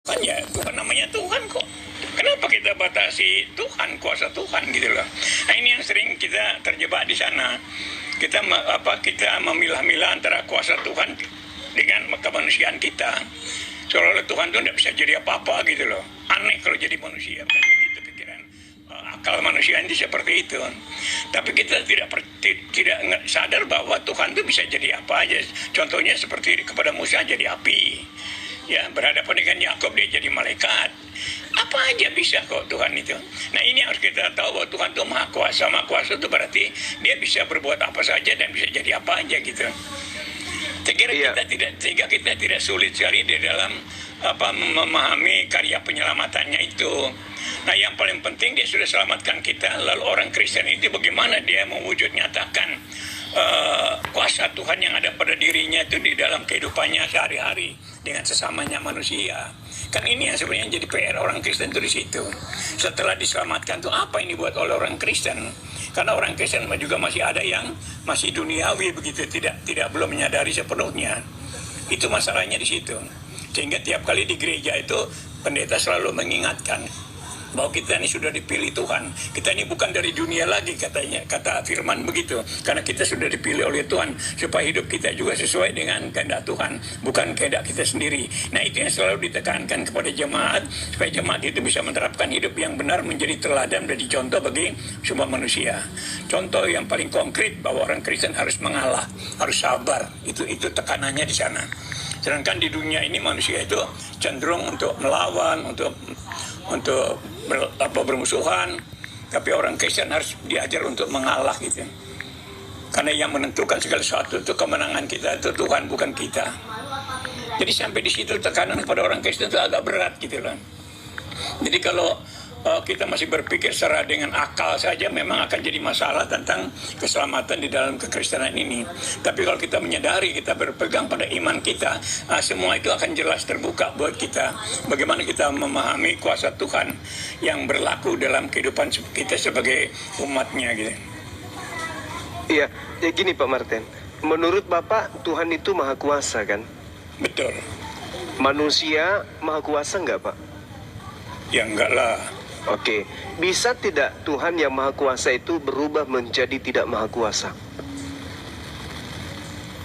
Kan ya Tuhan, namanya Tuhan kok. Kenapa kita batasi Tuhan, kuasa Tuhan gitu loh. Nah ini yang sering kita terjebak di sana. Kita kita memilah-milah antara kuasa Tuhan dengan kemanusiaan kita. Seolah-olah Tuhan itu tidak bisa jadi apa-apa gitu loh. Aneh kalau jadi manusia, kan begitu pikiran. Akal manusia itu seperti itu. Tapi kita tidak sadar bahwa Tuhan itu bisa jadi apa aja. Contohnya seperti kepada Musa jadi api. Ya, berhadapan dengan Yakub dia jadi malaikat. Apa aja bisa kok Tuhan itu. Nah ini harus kita tahu bahwa Tuhan itu maha kuasa. Maha kuasa itu berarti dia bisa berbuat apa saja dan bisa jadi apa aja gitu. Sehingga kita tidak sulit sekali di dalam memahami karya penyelamatannya itu. Nah yang paling penting dia sudah selamatkan kita. Lalu orang Kristen itu bagaimana dia mewujud nyatakan kuasa Tuhan yang ada pada dirinya itu di dalam kehidupannya sehari-hari dengan sesamanya manusia. Kan ini yang sebenarnya jadi PR orang Kristen itu di situ. Setelah diselamatkan tuh apa ini buat oleh orang Kristen? Karena orang Kristen juga masih ada yang masih duniawi begitu, tidak belum menyadari sepenuhnya. Itu masalahnya di situ. Sehingga tiap kali di gereja itu pendeta selalu mengingatkan bahwa kita ini sudah dipilih Tuhan. Kita ini bukan dari dunia lagi katanya, kata firman begitu. Karena kita sudah dipilih oleh Tuhan supaya hidup kita juga sesuai dengan kehendak Tuhan, bukan kehendak kita sendiri. Nah itu yang selalu ditekankan kepada jemaat, supaya jemaat itu bisa menerapkan hidup yang benar, menjadi teladan dan contoh bagi semua manusia. Contoh yang paling konkret bahwa orang Kristen harus mengalah, harus sabar. Itu tekanannya di sana. Sedangkan di dunia ini manusia itu cenderung untuk melawan, untuk bermusuhan, tapi orang Kristen harus diajar untuk mengalah gitu. Karena yang menentukan segala sesuatu itu kemenangan kita itu Tuhan, bukan kita. Jadi sampai di situ tekanan kepada orang Kristen itu agak berat gitu loh. Jadi kalau kita masih berpikir secara dengan akal saja memang akan jadi masalah tentang keselamatan di dalam kekristenan ini. Tapi kalau kita menyadari, kita berpegang pada iman kita, semua itu akan jelas terbuka buat kita. Bagaimana kita memahami kuasa Tuhan yang berlaku dalam kehidupan kita sebagai umatnya gitu. Iya, ya gini Pak Martin. Menurut Bapak Tuhan itu maha kuasa kan? Betul. Manusia maha kuasa enggak Pak? Ya enggak lah. Oke, bisa tidak Tuhan yang maha kuasa itu berubah menjadi tidak maha kuasa?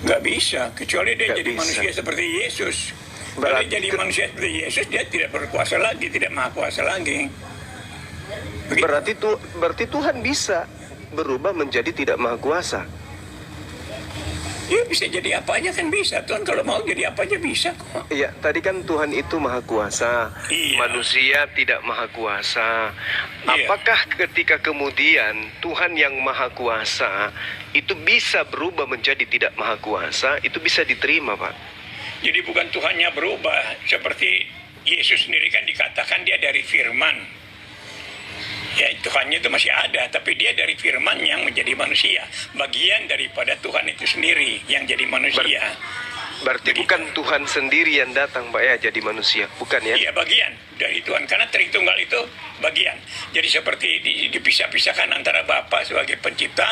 Nggak bisa, kecuali dia Nggak jadi bisa. manusia seperti Yesus. Kalau Berarti dia jadi manusia seperti Yesus, dia tidak berkuasa lagi, tidak maha kuasa lagi. Begitu. Berarti Tuhan bisa berubah menjadi tidak maha kuasa. Ya bisa jadi apa aja kan bisa. Tuhan kalau mau jadi apa aja bisa kok. Iya, tadi kan Tuhan itu maha kuasa, Iya. manusia tidak maha kuasa. Iya. Apakah ketika kemudian Tuhan yang maha kuasa itu bisa berubah menjadi tidak maha kuasa, itu bisa diterima Pak? Jadi bukan Tuhannya berubah. Seperti Yesus sendiri kan dikatakan dia dari firman. Ya Tuhannya itu masih ada, tapi dia dari firman yang menjadi manusia. Bagian daripada Tuhan itu sendiri yang jadi manusia. Berarti Begitu. bukan Tuhan sendiri yang datang Pak ya jadi manusia, bukan ya? Iya bagian dari Tuhan, karena Tritunggal itu bagian. Jadi seperti dipisah-pisahkan antara Bapa sebagai pencipta,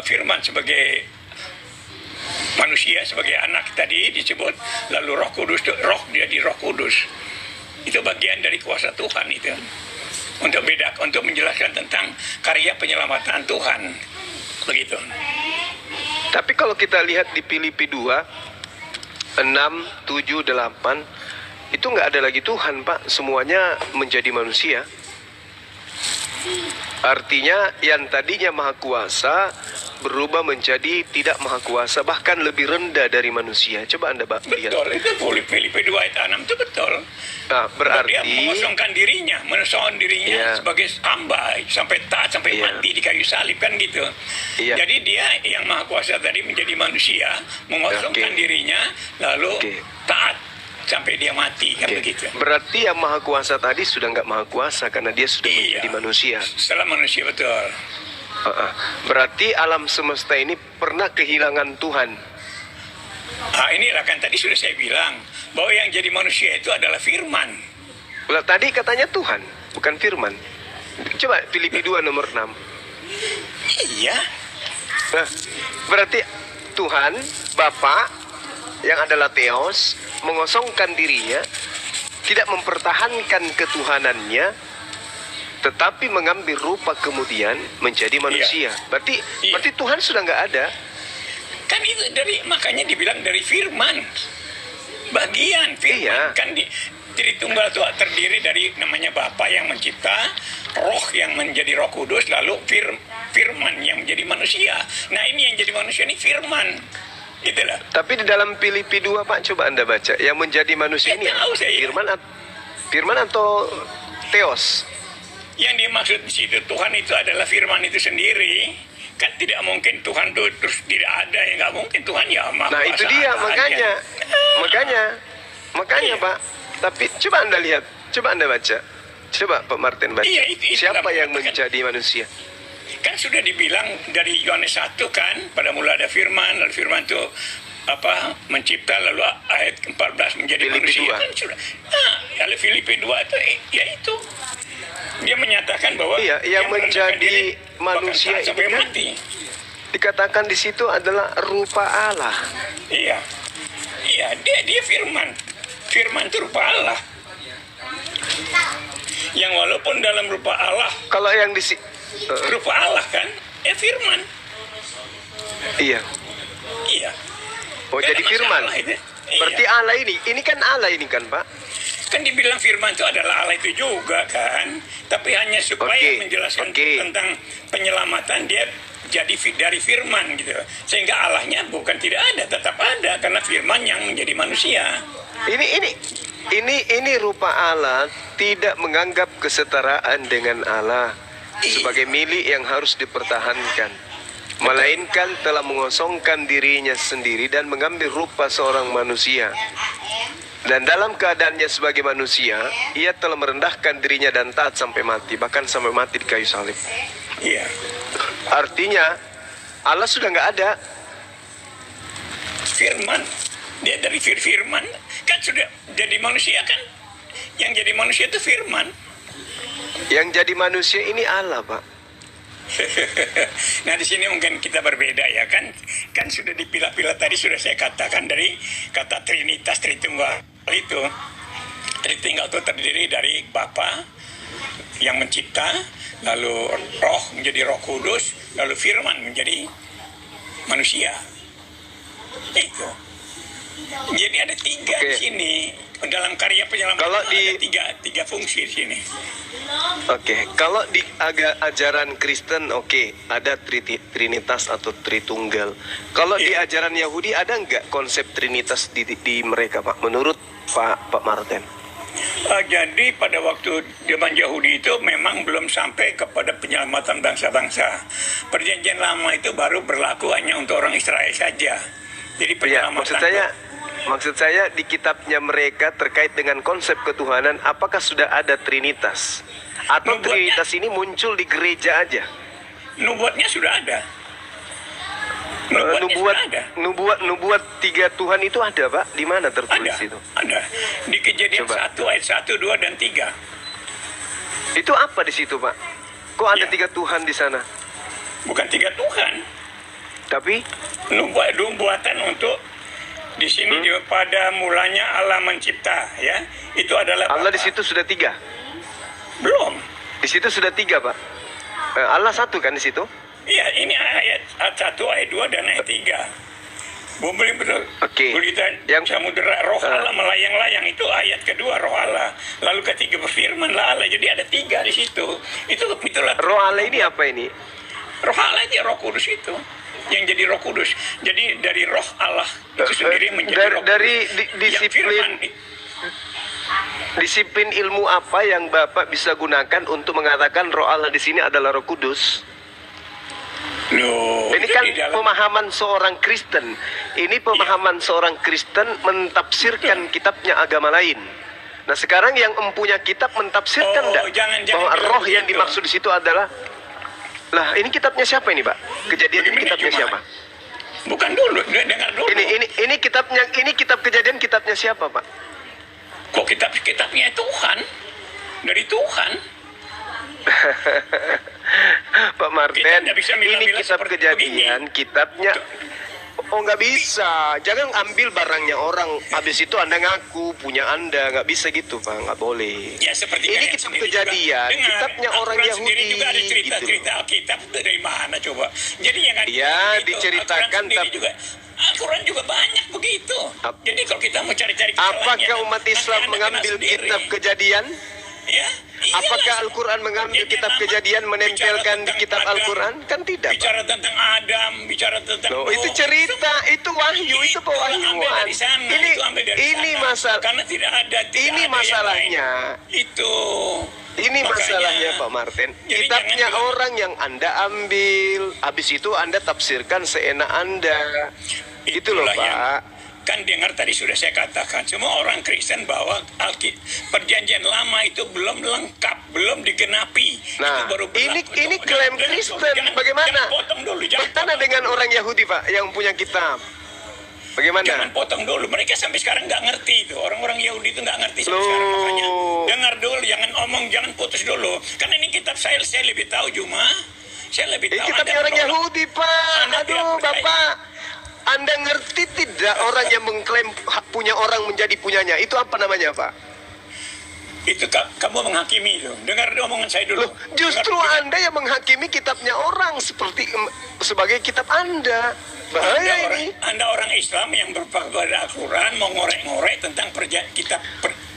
Firman sebagai manusia, sebagai anak tadi disebut, lalu Roh Kudus, Roh dia di Roh Kudus. Itu bagian dari kuasa Tuhan itu. Untuk menjelaskan tentang karya penyelamatan Tuhan. Begitu. Tapi kalau kita lihat di Filipi 2 6, 7, 8 itu nggak ada lagi Tuhan Pak, semuanya menjadi manusia. Artinya yang tadinya maha kuasa berubah menjadi tidak maha kuasa, bahkan lebih rendah dari manusia. Coba Anda lihat. Betul, itu Filipi 2 ayat 6 itu betul. Nah, berarti dia mengosongkan dirinya Iya. sebagai hamba sampai taat, sampai Iya. mati di kayu salib kan gitu. Iya. Jadi dia yang maha kuasa tadi menjadi manusia, mengosongkan Oke. dirinya, lalu Oke. taat sampai dia mati kan Oke. begitu. Berarti yang maha kuasa tadi sudah nggak maha kuasa karena dia sudah Iya. menjadi manusia. Setelah manusia betul. Berarti alam semesta ini pernah kehilangan Tuhan. Inilah kan tadi sudah saya bilang bahwa yang jadi manusia itu adalah firman. Lah, tadi katanya Tuhan, bukan firman. Coba Filipi 2 nomor 6. Iya. Nah, berarti Tuhan, Bapa yang adalah Theos, mengosongkan dirinya, tidak mempertahankan ketuhanannya, tetapi mengambil rupa kemudian menjadi manusia. Berarti Tuhan sudah nggak ada. Kan itu makanya dibilang dari firman. Bagian firman kan di Tritunggal itu terdiri dari namanya Bapa yang mencipta, Roh yang menjadi Roh Kudus, lalu firman yang menjadi manusia. Nah, ini yang jadi manusia ini firman. Itulah. Tapi di dalam Filipi 2 Pak, coba Anda baca, yang menjadi manusia ini firman atau Theos? Yang dimaksud di situ Tuhan itu adalah firman itu sendiri. Kan tidak mungkin Tuhan itu terus tidak ada, ya nggak mungkin. Tuhan ya maha Nah itu dia, makanya Pak. Tapi coba Anda lihat, coba Anda baca, coba Pak Martin baca. Siapa yang menjadi manusia? Kan sudah dibilang dari Yohanes 1 kan, pada mula ada firman, lalu firman itu mencipta, lalu ayat 14 menjadi Filipi manusia 2. kan sudah. Kalau Filipi 2 itu ya itu. Dia menyatakan bahwa yang menjadi manusia itu sampai kan mati. Dikatakan di situ adalah rupa Allah. Iya, dia firman. Firman itu rupa Allah. Yang walaupun dalam rupa Allah, kalau yang di rupa Allah kan, firman. Iya. Oh, Gak jadi ada firman. masalah itu. Berarti Allah ini kan Allah ini kan Pak? Kan dibilang firman itu adalah Allah itu juga kan, tapi hanya supaya menjelaskan tentang penyelamatan dia jadi dari firman gitu, sehingga Allahnya bukan tidak ada, tetap ada karena firman yang menjadi manusia. Ini rupa Allah tidak menganggap kesetaraan dengan Allah sebagai milik yang harus dipertahankan, melainkan telah mengosongkan dirinya sendiri dan mengambil rupa seorang manusia. Dan dalam keadaannya sebagai manusia, ia telah merendahkan dirinya dan taat sampai mati, bahkan sampai mati di kayu salib. Iya. Artinya Allah sudah nggak ada. Firman, dia dari firman kan sudah jadi manusia kan. Yang jadi manusia itu firman. Yang jadi manusia ini Allah, Pak. Nah di sini mungkin kita berbeda ya kan sudah dipilah-pilah tadi sudah saya katakan dari kata Trinitas Tritunggal itu. Tritunggal itu terdiri dari Bapa yang mencipta, lalu Roh menjadi Roh Kudus, lalu Firman menjadi manusia. Itu. Jadi ada tiga di sini dalam karya penyelamat. Kalau ada tiga fungsi di sini. Kalau di ajaran Kristen ada Trinitas atau Tritunggal. Kalau di ajaran Yahudi ada nggak konsep Trinitas di mereka Pak? Menurut Pak Martin? Jadi pada waktu zaman Yahudi itu memang belum sampai kepada penyelamatan bangsa-bangsa. Perjanjian lama itu baru berlaku hanya untuk orang Israel saja. Jadi penyelamatan maksud saya di kitabnya mereka terkait dengan konsep ketuhanan, apakah sudah ada Trinitas? Atau Trinitas ini muncul di gereja aja? Nubuatnya sudah ada. Nubuat tiga Tuhan itu ada Pak? Di mana tertulis itu? Ada. Di Kejadian 1 ayat 1, 2, dan 3. Itu apa di situ Pak? Kok ada tiga Tuhan di sana? Bukan tiga Tuhan. Tapi? Nubuatan untuk di sini pada mulanya Allah mencipta, ya. Itu adalah Allah di situ sudah tiga. Belum. Di situ sudah tiga Pak. Allah satu kan di situ? Iya, ini ayat 1, ayat 2 dan ayat 3. Bumi berita yang samudera roh Allah melayang-layang, itu ayat kedua roh Allah. Lalu ketiga berfirmanlah Allah. Jadi ada tiga di situ. Itulah roh Allah ini apa ini? Roh Allah itu Roh Kudus itu. Yang jadi Roh Kudus. Jadi dari roh Allah itu sendiri menjadi Roh Kudus. Dari disiplin ilmu apa yang Bapak bisa gunakan untuk mengatakan roh Allah di sini adalah Roh Kudus? Loh, ini kan pemahaman seorang Kristen. Ini pemahaman seorang Kristen mentafsirkan kitabnya agama lain. Nah sekarang yang empunya kitab mentafsirkan bahwa roh yang dimaksud di situ adalah. Lah ini kitabnya siapa ini Pak? Kejadian ini kitabnya siapa? Bukan dulu, dengar dulu. Ini kitab Kejadian kitabnya siapa Pak? Kok kitabnya Tuhan? Dari Tuhan. Pak Martin, ini kitab Kejadian, kitabnya Oh, nggak bisa. Jangan ambil barangnya orang. Habis itu Anda ngaku punya Anda. Nggak bisa gitu, Pak. Nggak boleh. Ya seperti Ini kalian kitab sendiri kejadian. juga. Dengar, Kitabnya orang Al-Quran Yahudi. sendiri juga ada Gitu. cerita-cerita Alkitab itu dari mana coba? Jadi jangan Ya, gitu. diceritakan, Al-Quran sendiri tapi- juga. Al-Quran juga banyak begitu. Jadi kalau kita mau cari-cari kesalahannya, Apakah umat nanti Islam Anda kena mengambil sendiri. kitab kejadian? Ya, iyalah. Apakah Al-Quran mengambil Perjanjian kitab Lama, kejadian menempelkan bicara di kitab tentang Al-Quran? Kan tidak, Pak. Bicara tentang Adam, bicara tentang Loh, Nuh. itu cerita, itu wahyu, itu Itulah ambil pewahyuan. dari sana, Ini itu ambil dari ini sana. masalah. Karena tidak ada Ini yang masalahnya. lain. Itu. Ini Makanya, masalahnya Pak Martin. jadi Kitabnya jangan bilang- orang yang Anda ambil, habis itu Anda tafsirkan seenak Anda. Gitu loh, Itulah yang- Pak. Kan dengar tadi sudah saya katakan, semua orang Kristen bahwa perjanjian lama itu belum lengkap, belum digenapi. Nah, itu baru berlaku. ini klaim Kristen. Bagaimana? Jangan potong dulu, jangan Bagaimana potong. dengan orang Yahudi, Pak, yang punya kitab? Bagaimana? Jangan potong dulu. Mereka sampai sekarang nggak ngerti itu. Orang-orang Yahudi itu nggak ngerti sampai Loh. sekarang. Makanya dengar dulu, jangan omong, jangan putus dulu. Karena ini kitab saya lebih tahu cuma. Saya lebih Ini tahu. kitabnya Anda orang menolak. Yahudi, Pak. Anda tidak Aduh, percaya. Bapak. Anda ngerti tidak orang yang mengklaim hak punya orang menjadi punyanya? Itu apa namanya, Pak? Itu kamu menghakimi itu. Dengar omongan saya dulu. Loh, justru Dengar. Anda yang menghakimi kitabnya orang seperti sebagai kitab Anda. Anda Bahaya orang, ini. Anda orang Islam yang berpegang pada Al-Quran mau ngorek-ngorek tentang kitab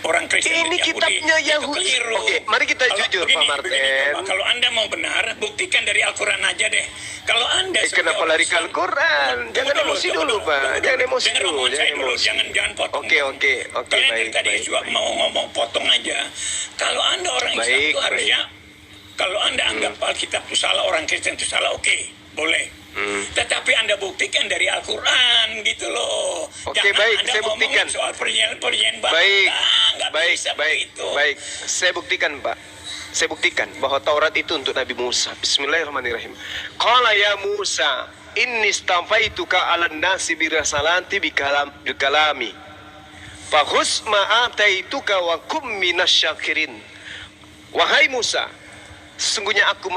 orang Kristen Ini dan kitabnya Itu Yahudi. keliru. Oke, mari kita Kalau jujur, begini, Pak Martin. Coba, kalau Anda mau benar, buktikan dari Al-Quran aja deh. Kalau Anda sebagai Kenapa orang lari ke Islam- Al-Quran? Jangan emosi dulu, Pak. Jangan emosi Dengar dulu. omongan saya Jangan dulu, emosi. jangan potong. Oke, Kalian dari baik, tadi baik, juga baik. mau ngomong potong aja. Kalau Anda orang Islam Baik, itu harusnya, kalau Anda anggap Alkitab itu salah, orang Kristen itu salah, oke, boleh. Tetapi Anda buktikan dari Al-Quran gitu loh. Oke, Jangan baik, Anda saya ngomongin buktikan. soal perjanjian Baik, nggak baik, bisa baik, begitu. baik. Saya buktikan, Pak. Saya buktikan bahwa Taurat itu untuk Nabi Musa. Bismillahirrahmanirrahim. Qala ya Musa, inni stafaituka 'alan nasi birasalati bikalami. Fahus ma ataituka wa kum minasyakirin. Wahai Musa, sesungguhnya aku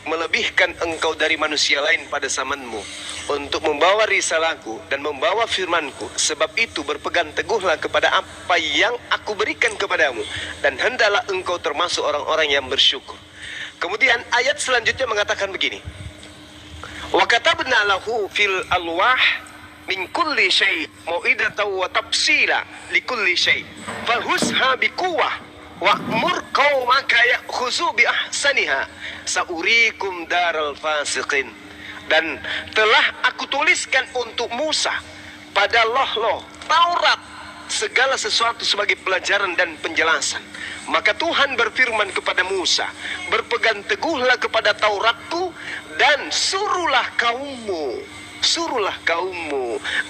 melebihkan engkau dari manusia lain pada zamanmu untuk membawa risalahku dan membawa firmanku. Sebab itu berpegang teguhlah kepada apa yang aku berikan kepadamu, dan hendaklah engkau termasuk orang-orang yang bersyukur. Kemudian ayat selanjutnya mengatakan begini. Wa katabna lahu fil alwah min kulli syai' mau'idatan wa tafsila li kulli syai' fahusha biquwwah wa'mur qaumaka ya'khuzu bi ahsaniha saurikum daral fasiqin. Dan telah aku tuliskan untuk Musa pada loh Taurat segala sesuatu sebagai pelajaran dan penjelasan. Maka Tuhan berfirman kepada Musa, berpegang teguhlah kepada Tauratku dan suruhlah kaummu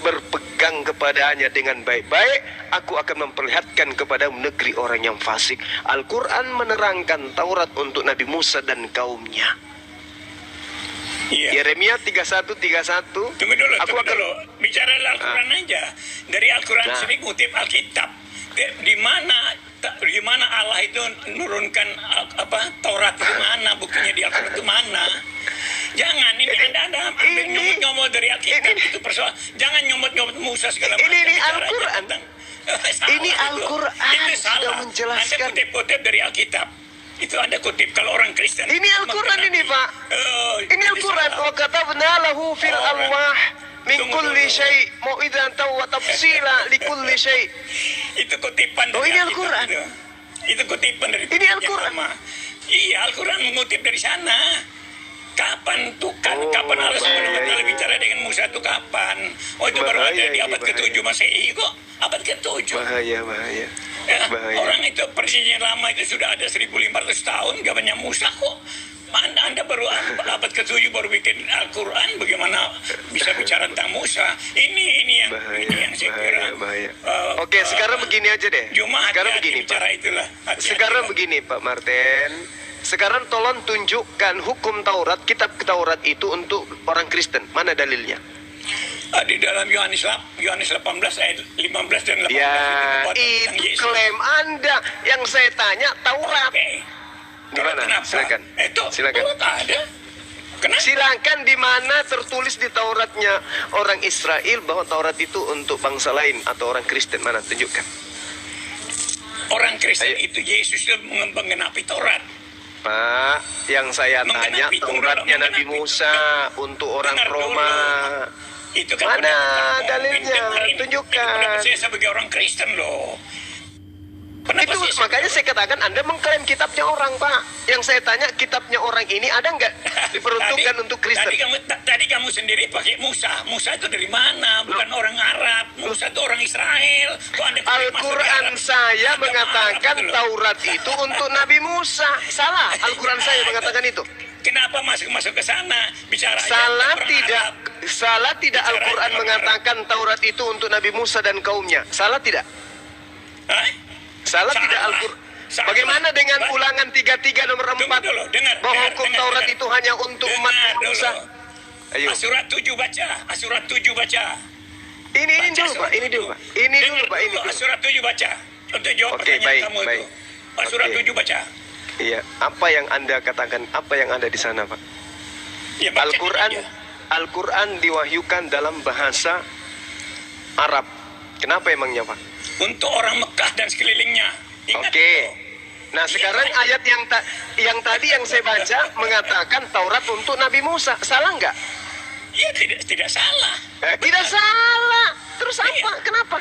berpegang kepadanya dengan baik-baik. Aku akan memperlihatkan kepadamu negeri orang yang fasik. Al-Quran menerangkan Taurat untuk Nabi Musa dan kaumnya. Iya. Yeremia 31:31. Tunggu dulu, Aku tunggu akan dulu. Bicara Al-Quran aja. Dari Al-Quran Nah. sendiri ngutip Alkitab. Di mana Allah itu menurunkan Taurat itu mana, buktinya di Al-Quran itu mana? Jangan ini Anda ambil nyomot-nyomot dari Alkitab itu persoalan. Jangan nyomot-nyomot Musa segala macam. Ini Bicara aja Al-Quran. tentang- Salah Ini itu. Al-Quran Itu sudah salah. menjelaskan. Anda kutip-kutip dari Alkitab. Itu Anda kutip kalau orang Kristen. Ini Al-Quran ini, Pak. Ini itu Al-Quran. salah. Wa katabna lahu fil alwah min Tunggu kulli dulu. syai' mau'idatan wa tafsila li kulli syai'. Itu kutipan Oh, dari ini Alkitab Al-Quran. itu kutipan dari Ini Perjanjian Al-Quran. Lama. Iya, Al-Quran mengutip dari sana. Kapan tuh Oh, kapan Allah bahaya SWT ini. bicara dengan Musa itu kapan? Oh, itu baru Bahaya ada di ini, abad bahaya. ke-7 Masehi kok. Abad ke-7. Bahaya. Ya, Bahaya. orang itu perjanjian lama itu sudah ada 1500 tahun zamannya Musa kok. Anda baru abad ke-7 baru bikin Al-Quran, bagaimana bisa bicara tentang Musa? Ini yang saya kira. Bahaya. Oke, sekarang begini aja deh. Cuma Sekarang hati-hati begini, Pak. bicara itulah. Hati-hati Sekarang lah. begini, Pak Martin. Sekarang tolong tunjukkan hukum Taurat, kitab Taurat itu untuk orang Kristen. Mana dalilnya? Di dalam Yohanes 18 ayat 15 dan 18 Ya, itu tentang itu Yesus. klaim Anda. Yang saya tanya Taurat. Oke. Di mana? Kenapa? Silakan. Itu Silakan. Taurat ada. Kenapa? Silakan di mana tertulis di Tauratnya orang Israel bahwa Taurat itu untuk bangsa lain atau orang Kristen, mana tunjukkan. Orang Kristen Ayo. itu Yesus menggenapi Taurat. Pak, yang saya tanya Menggenapi, Tauratnya tunggu Nabi dulu, Musa untuk orang Dengar dulu. Roma. Itu kan Mana pendapat kamu. dalilnya? Dengerin. Tunjukkan. Ini pendapat saya sebagai orang Kristen loh. Kenapa Itu saya makanya saya katakan Anda mengklaim kitabnya orang, Pak. Yang saya tanya kitabnya orang ini ada nggak diperuntukkan untuk Kristen? Tadi kamu sendiri pakai Musa. Musa itu dari mana? Bukan orang Arab. Musa itu orang Israel. Kok Anda pakai masuk Al-Quran Arab? saya Agama mengatakan Arab itu loh. Taurat itu untuk Nabi Musa. Salah, Al-Quran saya mengatakan itu. Kenapa masuk ke sana? Bicara Salah orang tidak? Arab. Salah tidak Bicara Al-Quran orang mengatakan Taurat itu untuk Nabi Musa dan kaumnya? Salah tidak? Hah? Salah tidak Salah. Al-Quran? Salah. Bagaimana dengan Baik. Ulangan 33 nomor 4? Tunggu dulu, dengar, bahwa dengar, hukum dengar, Taurat dengar. itu hanya untuk umat Dengar Musa. dulu. Ayo. Surat 7 baca. Surat 7 baca. Ini Baca dulu, Pak. surat Ini 7. dulu, Pak. Ini Dengar dulu, Pak. Ini dulu, dulu. Surat 7 baca. Untuk jawab Oke, pertanyaan baik, kamu baik. itu. Surat Oke. 7 baca. Iya. Apa yang Anda katakan? Apa yang ada di sana, Pak? Ya, baca Al-Quran aja. Al-Quran diwahyukan dalam bahasa Arab. Kenapa emangnya, Pak? Untuk orang Mekah dan sekelilingnya. Ingat Oke. itu. Nah, sekarang ayat yang tadi yang saya baca mengatakan Taurat untuk Nabi Musa. Salah nggak? Ya tidak salah. Tidak salah. Terus apa? Iya. Kenapa?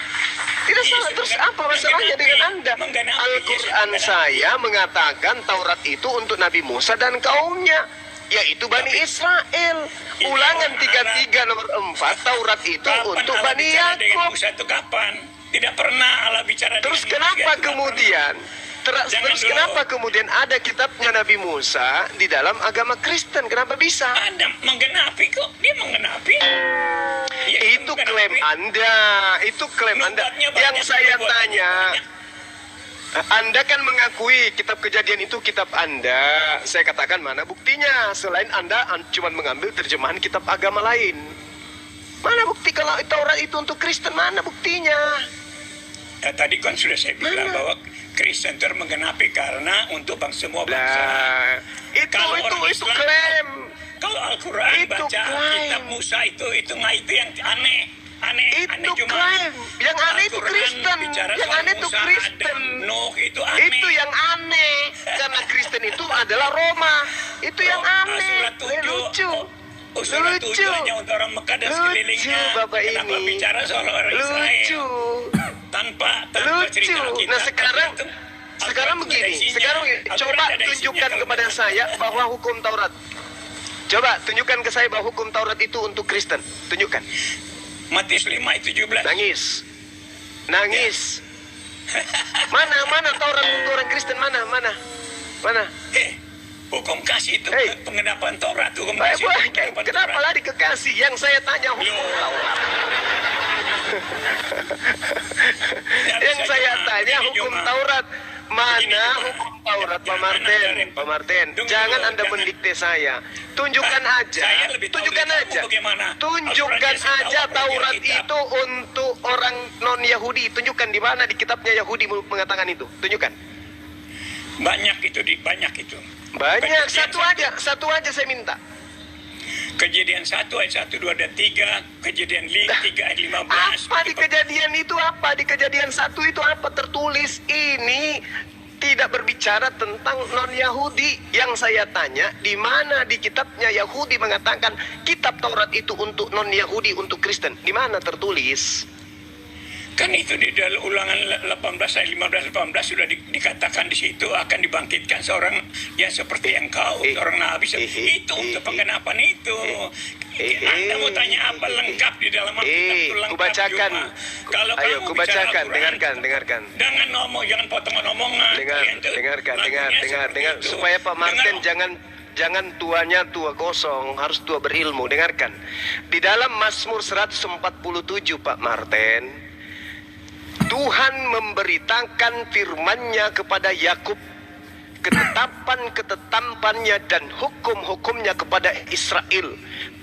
Tidak Yesus salah. Terus menggenapi- apa masalahnya dengan Anda? menggenapi, Al-Quran Yesus saya mengatakan Taurat itu untuk Nabi Musa dan kaumnya, yaitu Bani Israel. Ini Ulangan orang 33 nomor 4, Taurat itu Kapan untuk Allah Bani bicara dengan Yakub. Musa itu kapan? Tidak pernah Allah bicara Terus dengan kenapa manusia itu kemudian Jangan terus dulu. kenapa kemudian ada kitabnya Nabi Musa di dalam agama Kristen? Kenapa bisa? Ada menggenapi kok. Dia menggenapi. Ya, Itu menggenapi. klaim Anda. Itu klaim Anda. Nubuatnya Yang banyak, saya nubuatnya tanya, banyak. Anda kan mengakui kitab Kejadian itu kitab Anda. Saya katakan mana buktinya? Selain Anda cuma mengambil terjemahan kitab agama lain. Mana bukti kalau Taurat itu untuk Kristen? Mana buktinya? Ya, tadi kan sudah saya bilang Mana? bahwa Kristen itu menggenapi karena untuk semua bangsa. Nah, Kalau orang itu Islam- klaim. Kalau Al-Quran Itu baca klaim. kitab Musa itu yang aneh. Aneh Itu cuma klaim. Yang aneh itu Al-Quran Kristen. bicara Yang soal aneh itu Musa, Kristen. Adam, Nuh itu aneh. Itu yang aneh. Karena Kristen itu adalah Roma. Itu yang aneh. Surat 7. Lucu. Surat Lucu. 7 hanya untuk orang Mekah dan Lucu, sekelilingnya. Bapak Kenapa ini. bicara soal orang Lucu. Israel? Tanpa Lucu. cerita Alkitab. Nah, sekarang Al-Quran itu ada begini. isinya. Sekarang begini. Al-Quran Coba ada isinya tunjukkan kalau kepada benar. saya bahwa hukum Taurat. Coba tunjukkan ke saya bahwa hukum Taurat itu untuk Kristen. Tunjukkan. Matius 5 ayat 17. Nangis. Nangis. Mana Taurat untuk orang Kristen? Mana? Hukum kasih itu Hei. pengendapan Taurat. Hukum kasih itu pengendapan Kenapa Taurat. lari kekasih? Yang saya tanya hukum Loh. Taurat. Ya, Yang bisa saya cuma- tanya ini hukum cuma- Taurat. Ini Mana cuma- hukum Taurat, Pak Jangan Martin? ajarin. Pak Martin, Tunggu jangan dulu, Anda jangan. mendikte saya. Tunjukkan aja. Saya lebih tahu Tunjukkan dari kamu aja. bagaimana. Tunjukkan Al-Quran kasih aja tahu apa Taurat yang kita- itu untuk orang non-Yahudi. Tunjukkan di mana di kitabnya Yahudi mengatakan itu. Tunjukkan. Banyak itu. Banyak, Kejadian satu aja saya minta. Kejadian 1 ayat 1, 2, dan 3. Kejadian 3 ayat 15. Apa di kejadian itu apa? Di kejadian 1 itu apa tertulis? Ini tidak berbicara tentang non-Yahudi. Yang saya tanya, di mana di kitabnya Yahudi mengatakan kitab Taurat itu untuk non-Yahudi, untuk Kristen? Di mana tertulis? Kan itu di dalam Ulangan 18 ayat 15-18 sudah dikatakan di situ akan dibangkitkan seorang yang seperti engkau, seorang nabi. Itu untuk penggenapan itu. Anda mau tanya apa lengkap di dalam Alkitab itu lengkap kubacakan. cuma. Kalau Ayo, kamu kubacakan. bicara Al-Quran, Dengarkan. Jangan ngomong, jangan potongan omongan. Kalian tuh Dengarkan. lagunya seperti itu. Supaya Pak Martin Dengar. jangan tuanya tua kosong, harus tua berilmu. Dengarkan. Di dalam Mazmur 147, Pak Martin, Tuhan memberitakan firman-Nya kepada Yakub, ketetapan-ketetapannya dan hukum-hukumnya kepada Israel.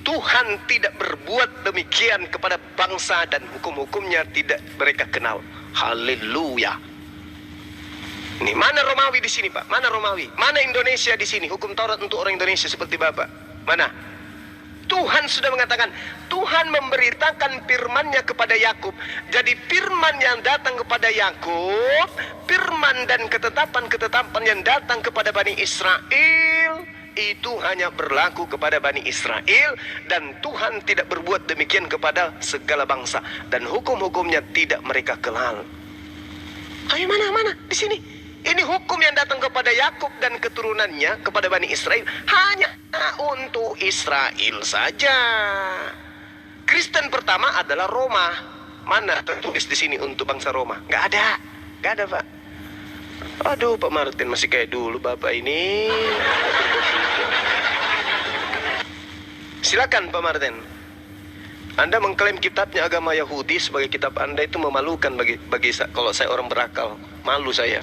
Tuhan tidak berbuat demikian kepada bangsa dan hukum-hukumnya tidak mereka kenal. Haleluya. Ini mana Romawi di sini, Pak? Mana Romawi? Mana Indonesia di sini? Hukum Taurat untuk orang Indonesia seperti Bapak. Mana? Tuhan sudah mengatakan, Tuhan memberitakan firman-Nya kepada Yakub. Jadi firman yang datang kepada Yakub, firman dan ketetapan-ketetapan yang datang kepada Bani Israel, itu hanya berlaku kepada Bani Israel, dan Tuhan tidak berbuat demikian kepada segala bangsa, dan hukum-hukumnya tidak mereka kenal. Ayo mana di sini. Ini hukum yang datang kepada Yakub dan keturunannya kepada Bani Israel hanya untuk Israel saja. Kristen pertama adalah Roma. Mana tertulis di sini untuk bangsa Roma? Nggak ada Pak. Aduh, Pak Martin masih kayak dulu Bapak ini. Silakan Pak Martin. Anda mengklaim kitabnya agama Yahudi sebagai kitab Anda, itu memalukan bagi kalau saya orang berakal. Malu saya.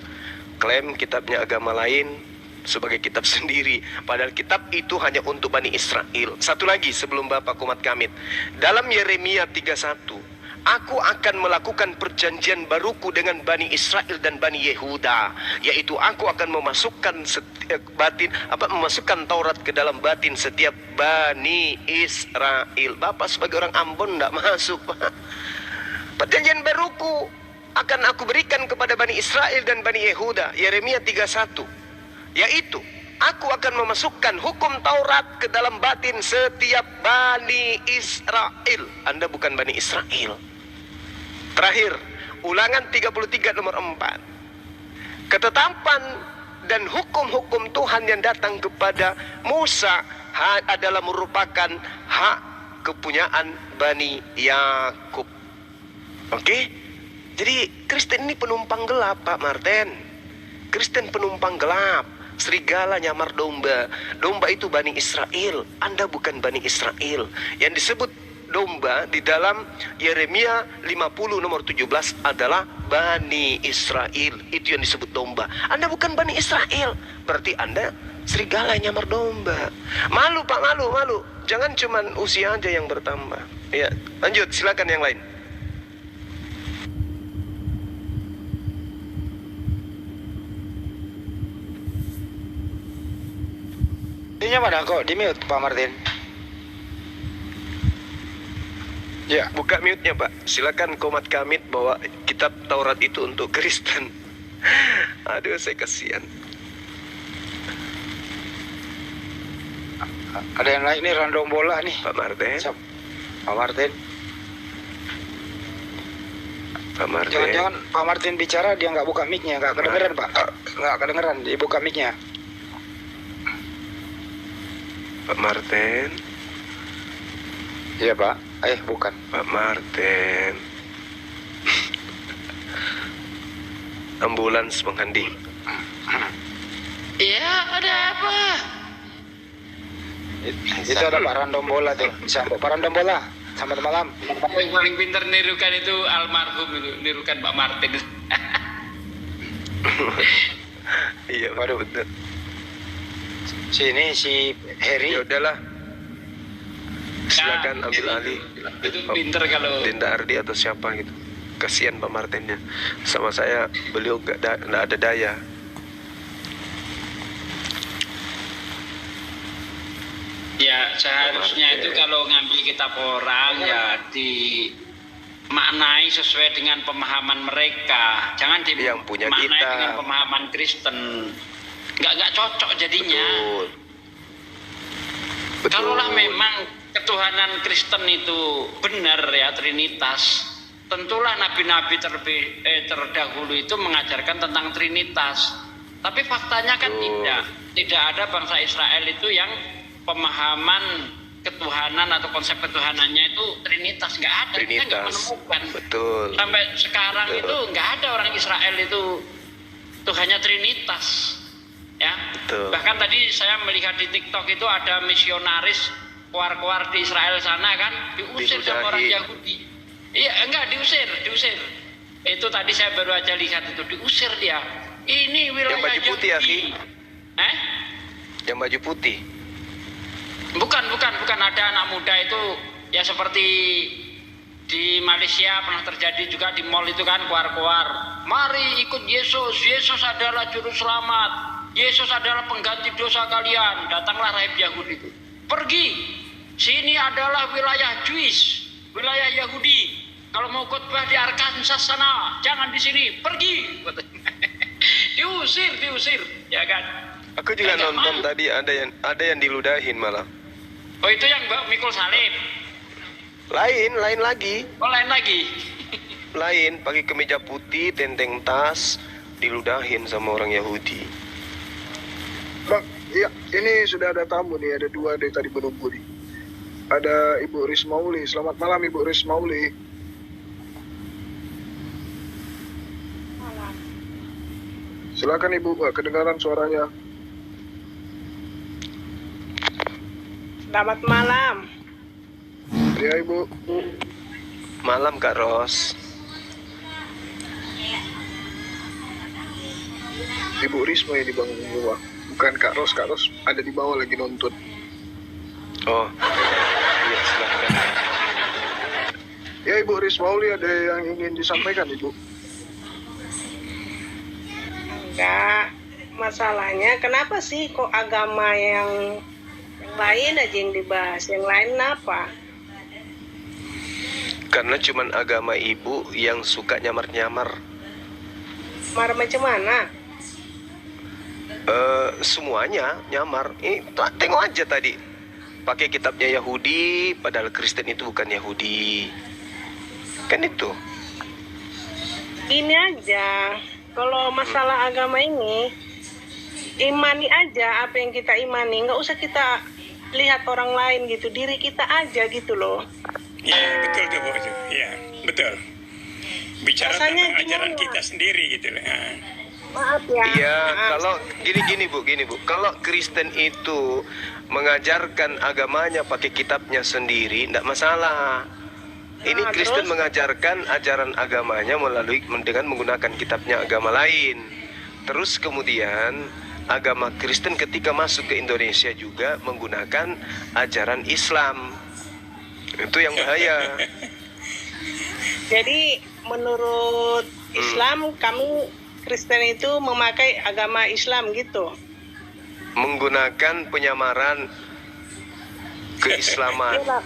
Klaim kitabnya agama lain sebagai kitab sendiri, padahal kitab itu hanya untuk Bani Israel. Satu lagi sebelum Bapak Kumat Kamit, dalam Yeremia 31, aku akan melakukan perjanjian baruku dengan Bani Israel dan Bani Yehuda, yaitu aku akan memasukkan memasukkan Taurat ke dalam batin setiap Bani Israel. Bapak sebagai orang Ambon tidak masuk, Pak. Perjanjian baruku akan aku berikan kepada Bani Israel dan Bani Yehuda, Yeremia 31, yaitu aku akan memasukkan hukum Taurat ke dalam batin setiap Bani Israel. Anda bukan Bani Israel. Terakhir, Ulangan 33 nomor 4. Ketetapan dan hukum-hukum Tuhan yang datang kepada Musa adalah merupakan hak kepunyaan Bani Yakub. Oke? Jadi Kristen ini penumpang gelap, Pak Martin. Kristen penumpang gelap. Serigala nyamar domba. Domba itu Bani Israel. Anda bukan Bani Israel. Yang disebut domba di dalam Yeremia 50 nomor 17 adalah Bani Israel. Itu yang disebut domba. Anda bukan Bani Israel. Berarti Anda serigala nyamar domba. Malu Pak, malu. Jangan cuman usia aja yang bertambah. Ya, lanjut, silakan yang lain. Ininya mana kok di mute Pak Martin? Ya, buka mute-nya Pak. Silakan Komat Kamit bahwa kitab Taurat itu untuk Kristen. Aduh, saya kasihan. Ada yang naik nih random bola nih. Pak Martin. Pak Martin. Pak Martin. Jangan-jangan Pak Martin bicara dia nggak buka mic-nya, nggak kedengeran Pak. Nggak kedengeran, dibuka mic-nya. Pak Martin. Iya Pak. Bukan. Pak Martin. Ambulans menghending. Iya, ada apa? Itu ada Pak random bola tuh. Sambut Pak random bola. Selamat malam. Yang paling pintar nirukan itu almarhum itu, nirukan Pak Martin. Iya, Waduh. betul. Sini si Heri. Ya udahlah. Silakan Nah, ambil alih. Itu pintar kalau Dinda Ardi atau siapa gitu. Kasihan Pak Martinnya. Sama saya beliau nggak ada daya. ya seharusnya itu kalau ngambil kitab orang ya dimaknai sesuai dengan pemahaman mereka. Jangan Yang punya dimaknai kita. dengan pemahaman Kristen. Nggak cocok jadinya. Betul. Kalaulah memang ketuhanan Kristen itu benar ya, Trinitas, tentulah nabi-nabi terdahulu itu mengajarkan tentang Trinitas. Tapi faktanya kan tidak ada bangsa Israel itu yang pemahaman ketuhanan atau konsep ketuhanannya itu Trinitas. Nggak ada, kita nggak menemukan. Betul. Sampai sekarang Betul. itu nggak ada orang Israel itu Tuhannya Trinitas. Ya. Betul. Bahkan tadi saya melihat di TikTok itu ada misionaris keluar di Israel sana kan diusir sama orang Yahudi. Iya, enggak diusir. Itu tadi saya baru aja lihat itu diusir dia. Ini wilayah Yang baju putih, Yahudi. Yang baju putih. Bukan ada anak muda itu ya seperti di Malaysia pernah terjadi juga di mall itu kan keluar. Mari ikut Yesus. Yesus adalah juru selamat. Yesus adalah pengganti dosa kalian. Datanglah rahib Yahudi itu. Pergi. sini adalah wilayah Jewish, wilayah Yahudi. Kalau mau khotbah di Arkansas sana, jangan di sini, pergi. diusir, ya kan? Aku juga Nggak nonton mau. tadi ada yang diludahin malah. Oh itu yang Mbak Mikul Salib. Lain lagi. Oh lain lagi. Lain pakai kemeja putih, tenteng tas, diludahin sama orang Yahudi. Bang, iya, ini sudah ada tamu nih, ada dua dari tadi menunggu nih. Ada Ibu Rismauli. Selamat malam Ibu Rismauli. Silakan Ibu, Mbak, kedengaran suaranya. Selamat malam. Ya Ibu. Malam Kak Ros. Ibu Risma ini Bang di bawah. Bukan Kak Ros ada di bawah lagi nonton. Oh, iya silahkan. Ya Ibu Rismauli, ada yang ingin disampaikan Ibu? Enggak. Masalahnya kenapa sih kok agama yang lain aja yang dibahas, yang lain apa? Karena cuman agama ibu yang suka nyamar-nyamar. Marah macam mana? Semuanya nyamar. Tengok aja tadi. Pakai kitabnya Yahudi, padahal Kristen itu bukan Yahudi. Kan itu. Ini aja. Kalau masalah agama ini, imani aja apa yang kita imani. Nggak usah kita lihat orang lain gitu. Diri kita aja gitu loh. Ya, betul tuh, Bu. Ya, betul. Bicara Rasanya tentang ajaran gimana? kita sendiri gitu loh. Nah. Maaf ya. Iya, maaf. kalau gini Bu. Kalau Kristen itu mengajarkan agamanya pakai kitabnya sendiri, tidak masalah. Ini Nah, Kristen terus? mengajarkan ajaran agamanya melalui dengan menggunakan kitabnya agama lain. Terus kemudian agama Kristen ketika masuk ke Indonesia juga menggunakan ajaran Islam. Itu yang bahaya. Jadi menurut Islam kami Kristen itu memakai agama Islam gitu. Menggunakan penyamaran keislaman. Iyalah,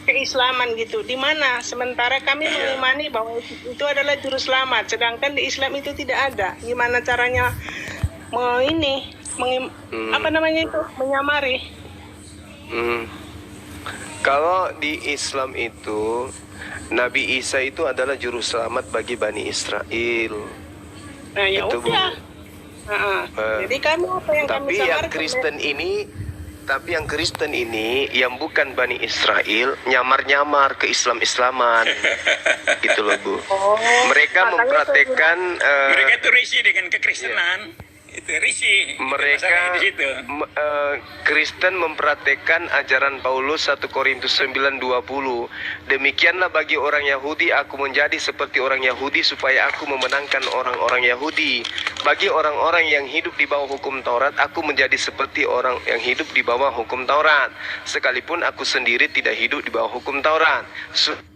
keislaman gitu. Di mana sementara kami mengimani bahwa itu adalah juru selamat, sedangkan di Islam itu tidak ada. Gimana caranya apa namanya itu? Menyamari. Hmm. Kalau di Islam itu Nabi Isa itu adalah juru selamat bagi Bani Israel. Nah, ya Itu, Bu. udah. Jadi kami apa yang Tapi kami yang samarkan? Kristen ini yang bukan Bani Israel nyamar-nyamar ke Islam-Islaman. Gitu loh, Bu. Oh, Mereka makanya mempraktekkan Mereka tuh risih dengan kekristenan. Itu risih. mereka Masalahnya di situ. Kristen mempraktekkan ajaran Paulus 1 Korintus 9:20. Demikianlah bagi orang Yahudi aku menjadi seperti orang Yahudi supaya aku memenangkan orang-orang Yahudi. Bagi orang-orang yang hidup di bawah hukum Taurat aku menjadi seperti orang yang hidup di bawah hukum Taurat. Sekalipun aku sendiri tidak hidup di bawah hukum Taurat.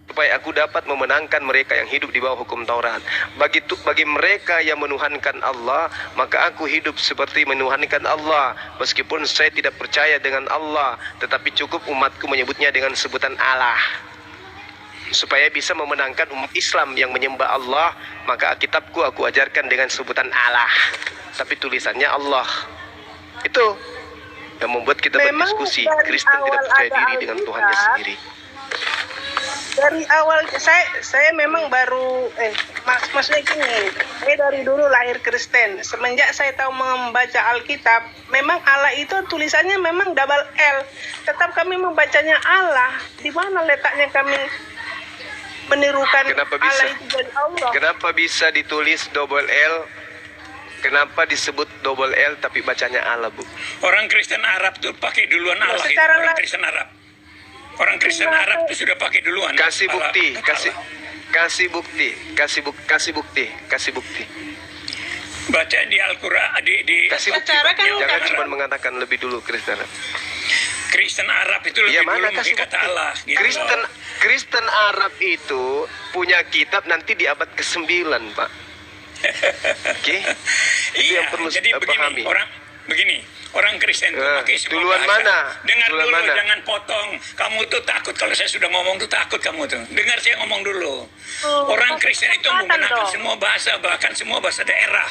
Supaya aku dapat memenangkan mereka yang hidup di bawah hukum Taurat. Bagi mereka yang menuhankan Allah, maka aku hidup seperti menuhankan Allah. Meskipun saya tidak percaya dengan Allah, tetapi cukup umatku menyebutnya dengan sebutan Allah. Supaya bisa memenangkan umat Islam yang menyembah Allah, maka Alkitabku aku ajarkan dengan sebutan Allah. Tapi tulisannya Allah. Itu yang membuat kita Memang berdiskusi. dari Kristen tidak awal percaya ada diri dengan Alkitab. Tuhannya sendiri. Dari awal saya memang baru maksudnya gini, saya dari dulu lahir Kristen. Semenjak saya tahu membaca Alkitab, memang Allah itu tulisannya memang double L. Tetap kami membacanya Allah. Di mana letaknya kami menirukan Kenapa bisa? Allah itu jadi Allah? Kenapa bisa ditulis double L? Kenapa disebut double L tapi bacanya Allah, Bu? Orang Kristen Arab tuh pakai duluan Allah itu. secara Orang la- Kristen Arab. Orang Kristen Arab tuh sudah pakai duluan. Kasih Allah. bukti, Allah. kasih bukti. Baca di Al-Quran, di Kasih bukti. Secara Pak. kan Jangan bukan. cuma mengatakan lebih dulu Kristen. Kristen Arab itu lebih Iya, dulu mana pakai kasih kata bukti? Allah. Gitu. Kristen Arab itu punya kitab nanti di abad ke-9, Pak. Oke? Itu Iya, yang perlu jadi begini, pahami. begini, orang Kristen itu pakai semua duluan bahasa. mana? Dengar Duluan dulu, mana? jangan potong. Kamu tuh takut kalau saya sudah ngomong tuh takut kamu tuh. Dengar saya ngomong dulu. Orang Kristen itu menggunakan dong. semua bahasa, bahkan semua bahasa daerah.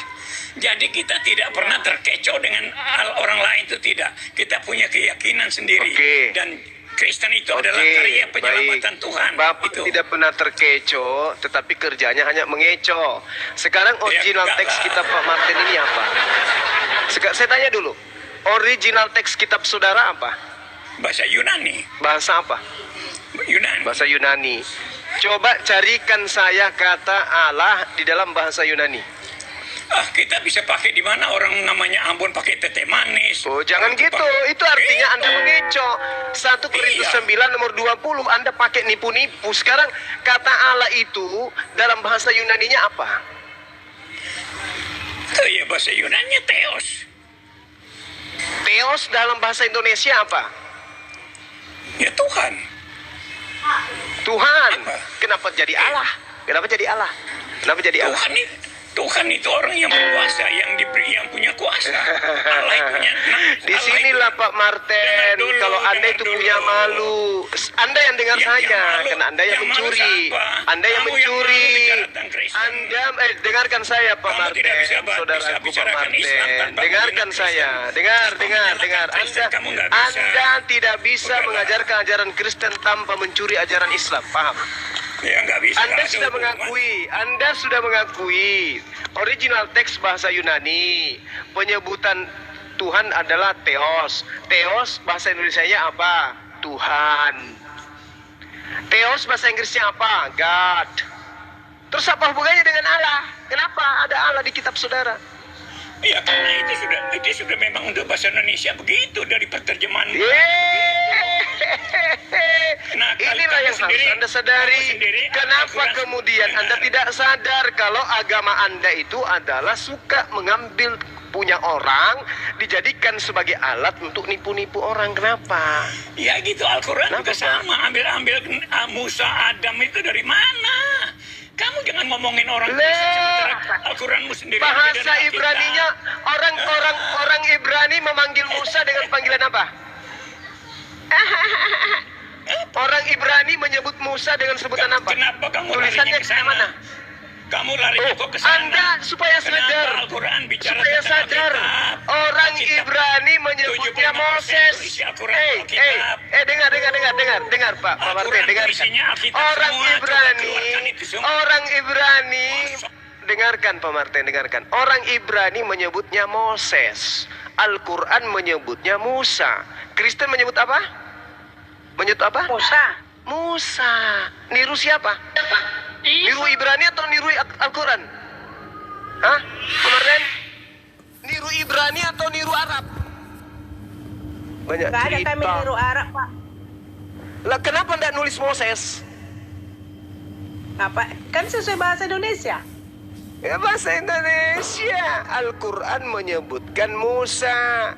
Jadi kita tidak pernah terkecoh dengan orang lain itu tidak. Kita punya keyakinan sendiri. Oke. Dan Kristen itu Oke, adalah karya penyelamatan baik. Tuhan. Bapak Itu. tidak pernah terkecoh, tetapi kerjanya hanya mengecoh. Sekarang original enggak teks lah. kitab Pak Martin ini apa? Saya tanya dulu, original teks kitab saudara apa? Bahasa Yunani. Bahasa apa? Yunani. Bahasa Yunani. Coba carikan saya kata Allah di dalam bahasa Yunani. Kita bisa pakai di mana orang namanya Ambon pakai tete manis. Oh, jangan gitu. Itu artinya Anda mengecoh. 1 Korintus Iya. 9 nomor 20 Anda pakai nipu-nipu. Sekarang kata Allah itu dalam bahasa Yunaninya apa? Itu ya bahasa Yunani Theos. Theos dalam bahasa Indonesia apa? Ya Tuhan. Tuhan. Apa? Kenapa jadi Allah? Kenapa jadi Allah? Kenapa jadi Allah? Tuhan itu orang yang berkuasa, yang diberi, yang punya kuasa. Allah yang punya. Di sinilah Pak Martin, Dengar dulu, kalau Anda dengar itu dulu. punya malu. Anda yang dengar Yang saya, malu- karena Anda yang yang malu mencuri. siapa? Anda yang Kamu yang mencuri. malu bicara tentang Kristen. Anda dengarkan saya Pak Kamu Martin, tidak bisa saudaraku Pak bicarakan Islam Martin. tanpa Dengarkan menggunakan saya, Kristen. dengar. Kamu menyalahkan Kristen, kamu nggak bisa. Anda tidak bisa Bukanlah. mengajarkan ajaran Kristen tanpa mencuri ajaran Islam, paham? Ya nggak bisa. Anda Ada sudah hubungan. mengakui original teks bahasa Yunani, penyebutan Tuhan adalah Theos. Theos bahasa Indonesianya apa? Tuhan. Theos bahasa Inggrisnya apa? God. Terus apa hubungannya dengan Allah? Kenapa ada Allah di kitab saudara? Ya karena itu sudah memang untuk bahasa Indonesia begitu dari penerjemahan. Nah, Inilah yang harus Anda sadari. Kenapa kemudian Anda tidak sadar kalau agama Anda itu adalah suka mengambil punya orang, dijadikan sebagai alat untuk nipu-nipu orang. Kenapa? Ya gitu, Al-Quran Kenapa, juga Pak? sama. Ambil Musa, Adam itu dari mana? Kamu jangan ngomongin orang Lah. Kristen sementara Al-Quranmu sendiri. ambil Bahasa dari Alkitab. Ibraninya, orang Ibrani memanggil Musa dengan panggilan apa? Orang Ibrani menyebut Musa dengan sebutan apa? Kenapa kamu Tulisannya larinya ke ke sana? mana? Kamu larinya kok ke sana? Anda supaya Kenapa sadar, Al-Quran bicara supaya tentang sadar, Alkitab? orang Alkitab. Ibrani menyebutnya 75% Moses. isi Al-Quran Alkitab. Dengar Pak Martin, Al-Quran dengarkan. isinya Alkitab Orang semua. Coba Ibrani, keluarkan itu semua. orang Ibrani, dengarkan Pak Martin, dengarkan. Orang Ibrani menyebutnya Moses. Al-Quran menyebutnya Musa. Kristen menyebut apa? Menyebut apa? Musa. Niru siapa? Niru Ibrani atau niru Al-Quran? Hah? Kemarin niru Ibrani atau niru Arab? Banyak Gak ada cerita. kami niru Arab, Pak. Lah kenapa ndak nulis Moses? Apa? Kan sesuai bahasa Indonesia. Ya bahasa Indonesia. Al-Quran menyebutkan Musa.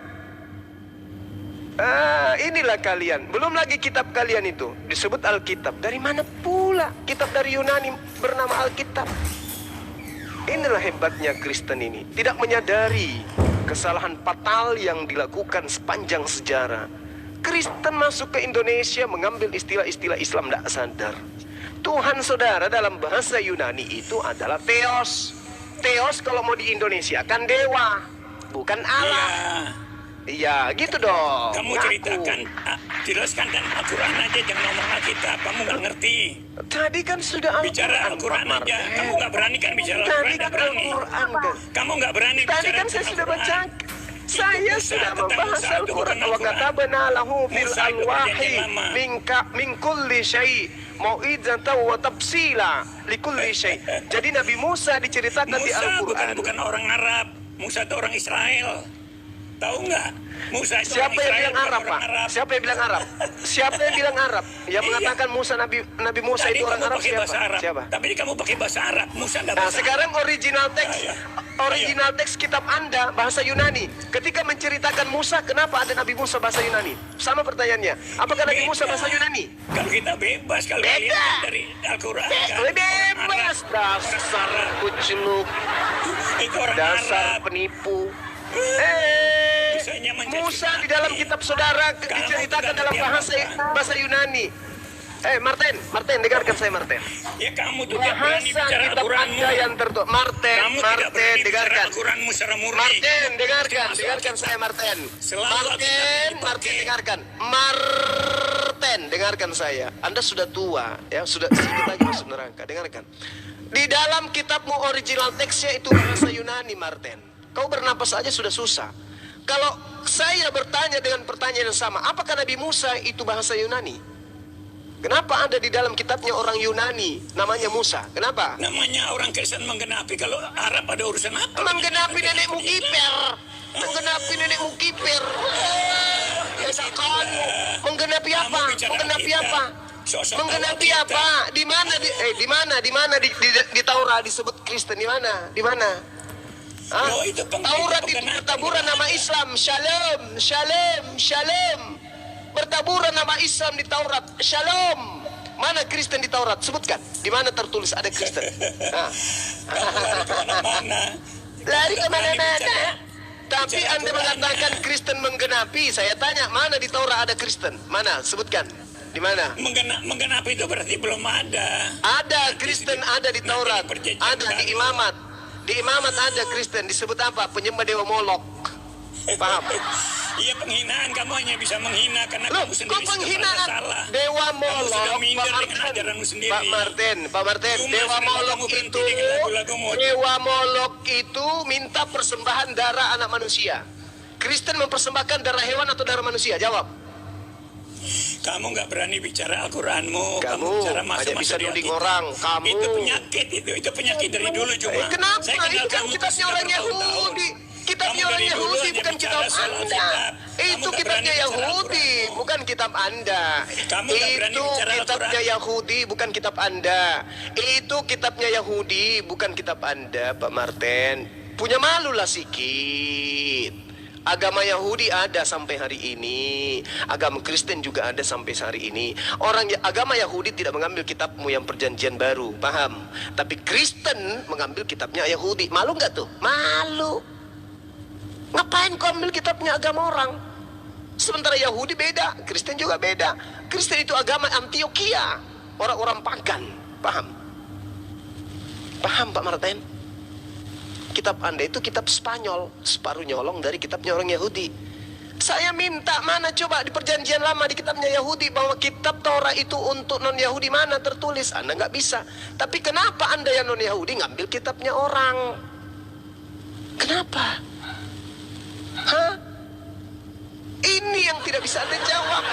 Inilah kalian. Belum lagi kitab kalian itu disebut Alkitab. Dari mana pula kitab dari Yunani bernama Alkitab? Inilah hebatnya Kristen ini. Tidak menyadari kesalahan fatal yang dilakukan sepanjang sejarah. Kristen masuk ke Indonesia mengambil istilah-istilah Islam, tidak sadar. Tuhan saudara dalam bahasa Yunani itu adalah Theos. Theos kalau mau di Indonesia kan dewa, bukan Allah. Iya, gitu dong. Kamu Ngaku. ceritakan, jelaskan dan Al-Quran aja, jangan ngomong Alkitab. Kamu nggak ngerti. Tadi kan sudah Al-Quran. Bicara Al-Quran Pak aja. Martin. Kamu nggak berani kan bicara Tadi Al-Quran? kan Nggak berani. Al-Quran kan. Kamu nggak berani Tadi bicara kan saya tentang sudah Al-Quran. baca. Saya Musa, sudah tentang membahas Musa itu Al-Quran. bukan Wa Al-Quran. katabna lahu fil Musa itu alwahi perjanjian lama. min kulli syai' mau'izatan wa tafsila likulli syai'. Jadi Nabi Musa diceritakan di Musa Al-Quran. bukan orang Arab. Musa itu orang Israel. Tahu nggak? Musa itu Siapa orang yang Israel, bilang bukan Arab, orang Pak? Arab. Siapa yang bilang Arab? Siapa yang bilang Arab? Yang Iya. mengatakan Nabi Musa Tadi itu orang kamu Arab pakai siapa? bahasa Arab. Siapa? Tapi kamu pakai bahasa Arab. Musa nggak Nah, bahasa sekarang original teks Ayo. original teks kitab Anda bahasa Yunani. Ketika menceritakan Musa, kenapa ada Nabi Musa bahasa Yunani? Sama pertanyaannya. Apakah Nabi Musa Beda. bahasa Yunani? Kalau kita bebas, kalau Beda. kalian kan dari Al-Quran kan. Bebas, Arab. dasar kucluk, Itu orang dasar Arab. penipu. Musa di dalam kitab saudara diceritakan dalam bahasa Yunani. Martin, dengarkan saya Martin. Ya kamu tuh tidak berani Bahasa bicara kitab Al-Quranmu. Anda yang tertutup. Martin, Kamu tidak berani bicara dengarkan. Al-Quranmu secara murni. Martin, dengarkan Itu masalah saya kita. Martin. Selalu Martin, dipakai. dengarkan. Martin, dengarkan saya. Anda sudah tua, ya sudah sedikit lagi masuk neraka. Dengarkan. Di dalam kitabmu original teksnya itu bahasa Yunani, Martin. Kau bernapas saja sudah susah. Kalau saya bertanya dengan pertanyaan yang sama, apakah Nabi Musa itu bahasa Yunani? Kenapa ada di dalam kitabnya orang Yunani namanya Musa? Kenapa? Namanya orang Kristen menggenapi, kalau Arab ada urusan apa? Menggenapi nenekmu kiper. Menggenapi nenekmu kiper. Ya sekali. Menggenapi apa? Kamu bicara Menggenapi kita. apa? Sosok Menggenapi kita. apa? Di mana di Taurat disebut Kristen? Di mana? Hah? Oh, itu Taurat itu penggenapan. bertaburan nama Islam. Shalom. Bertaburan nama Islam di Taurat. Shalom. Mana Kristen di Taurat? Sebutkan. Di mana tertulis ada Kristen? Nah. Kemana-mana. Lari kemana-mana. Bicara Tapi Anda Al-Quran. mengatakan Kristen menggenapi. Saya tanya, mana di Taurat ada Kristen? Mana? Sebutkan. Di mana? Menggenapi itu berarti belum ada. Ada Kristen, ada di Taurat. Perjanjian Ada di baru. Imamat. Di Imamat ada Kristen. Disebut apa? Penyembah dewa Molok. Paham? Iya, penghinaan. Kamu hanya bisa menghina karena Loh, kamu kok sendiri sudah penghinaan? salah. Dewa Kamu sudah Molok, minder dengan ajaranmu sendiri. Pak Martin, Cuma Dewa selama Molok kamu berhenti itu, dengan lagu-lagumu. Dewa Molok itu minta persembahan darah anak manusia. Kristen mempersembahkan darah hewan atau darah manusia? Jawab. Kamu nggak berani bicara Al-Quranmu. Kamu bicara hanya bisa di nuding Alkitab. orang. Kamu. Itu penyakit itu penyakit dari dulu cuma. Kenapa? Saya kenal Itu kan kamu kitabnya sudah orang bertahun-tahun. Yahudi. Kitabnya Kamu orang dari dulu Yahudi hanya bukan bicara kitab soal Anda. Alkitab. Kamu Itu nggak kitabnya berani bicara Yahudi, Al-Quran. bukan kitab Anda. Kamu nggak berani Itu bicara kitabnya Al-Quran. Yahudi, bukan kitab Anda. Itu kitabnya Yahudi, bukan kitab Anda, Pak Martin. Punya malu lah sikit. Agama Yahudi ada sampai hari ini. Agama Kristen juga ada sampai hari ini. Agama Yahudi tidak mengambil kitabmu yang perjanjian baru, paham? Tapi Kristen mengambil kitabnya Yahudi. Malu nggak tuh? Malu. Ngapain kau ambil kitabnya agama orang? Sementara Yahudi beda, Kristen juga beda. Kristen itu agama Antioquia, orang-orang pagan, paham? Paham Pak Martin? Kitab Anda itu kitab Spanyol, separuh nyolong dari kitabnya orang Yahudi. Saya minta mana coba di perjanjian lama di kitabnya Yahudi bahwa kitab Taurat itu untuk non-Yahudi, mana tertulis? Anda nggak bisa. Tapi kenapa Anda yang non-Yahudi ngambil kitabnya orang? Kenapa? Hah? Ini yang tidak bisa Anda jawab.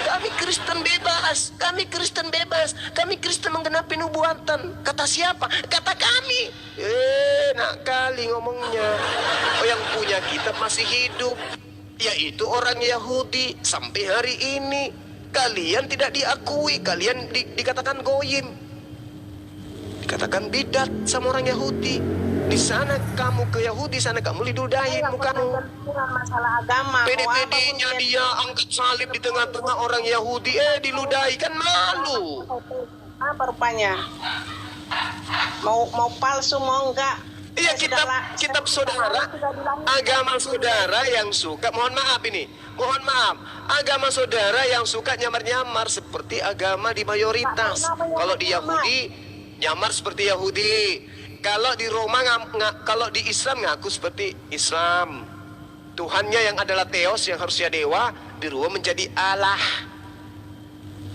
Kami Kristen bebas. Kami Kristen bebas. Kami Kristen menggenapi nubuatan. Kata siapa? Kata kami. Enak kali ngomongnya. Oh, yang punya kitab masih hidup, yaitu orang Yahudi sampai hari ini. Kalian tidak diakui. Kalian dikatakan goyim. Dikatakan bidat sama orang Yahudi. Di sana kamu ke Yahudi, sana kamu lidudahin mukamu. Masalah agama. Pede-pedenya dia angkat salib di tengah-tengah orang Yahudi, diludahi, kan malu. Apa rupanya? Mau palsu mau enggak? Iya, kitab saudara, agama saudara yang suka, mohon maaf, agama saudara yang suka nyamar-nyamar seperti agama di mayoritas. Kalau di Yahudi nyamar seperti Yahudi. Kalau di Roma, kalau di Islam ngaku seperti Islam. Tuhannya yang adalah Theos, yang harusnya dewa, dirubah menjadi Allah.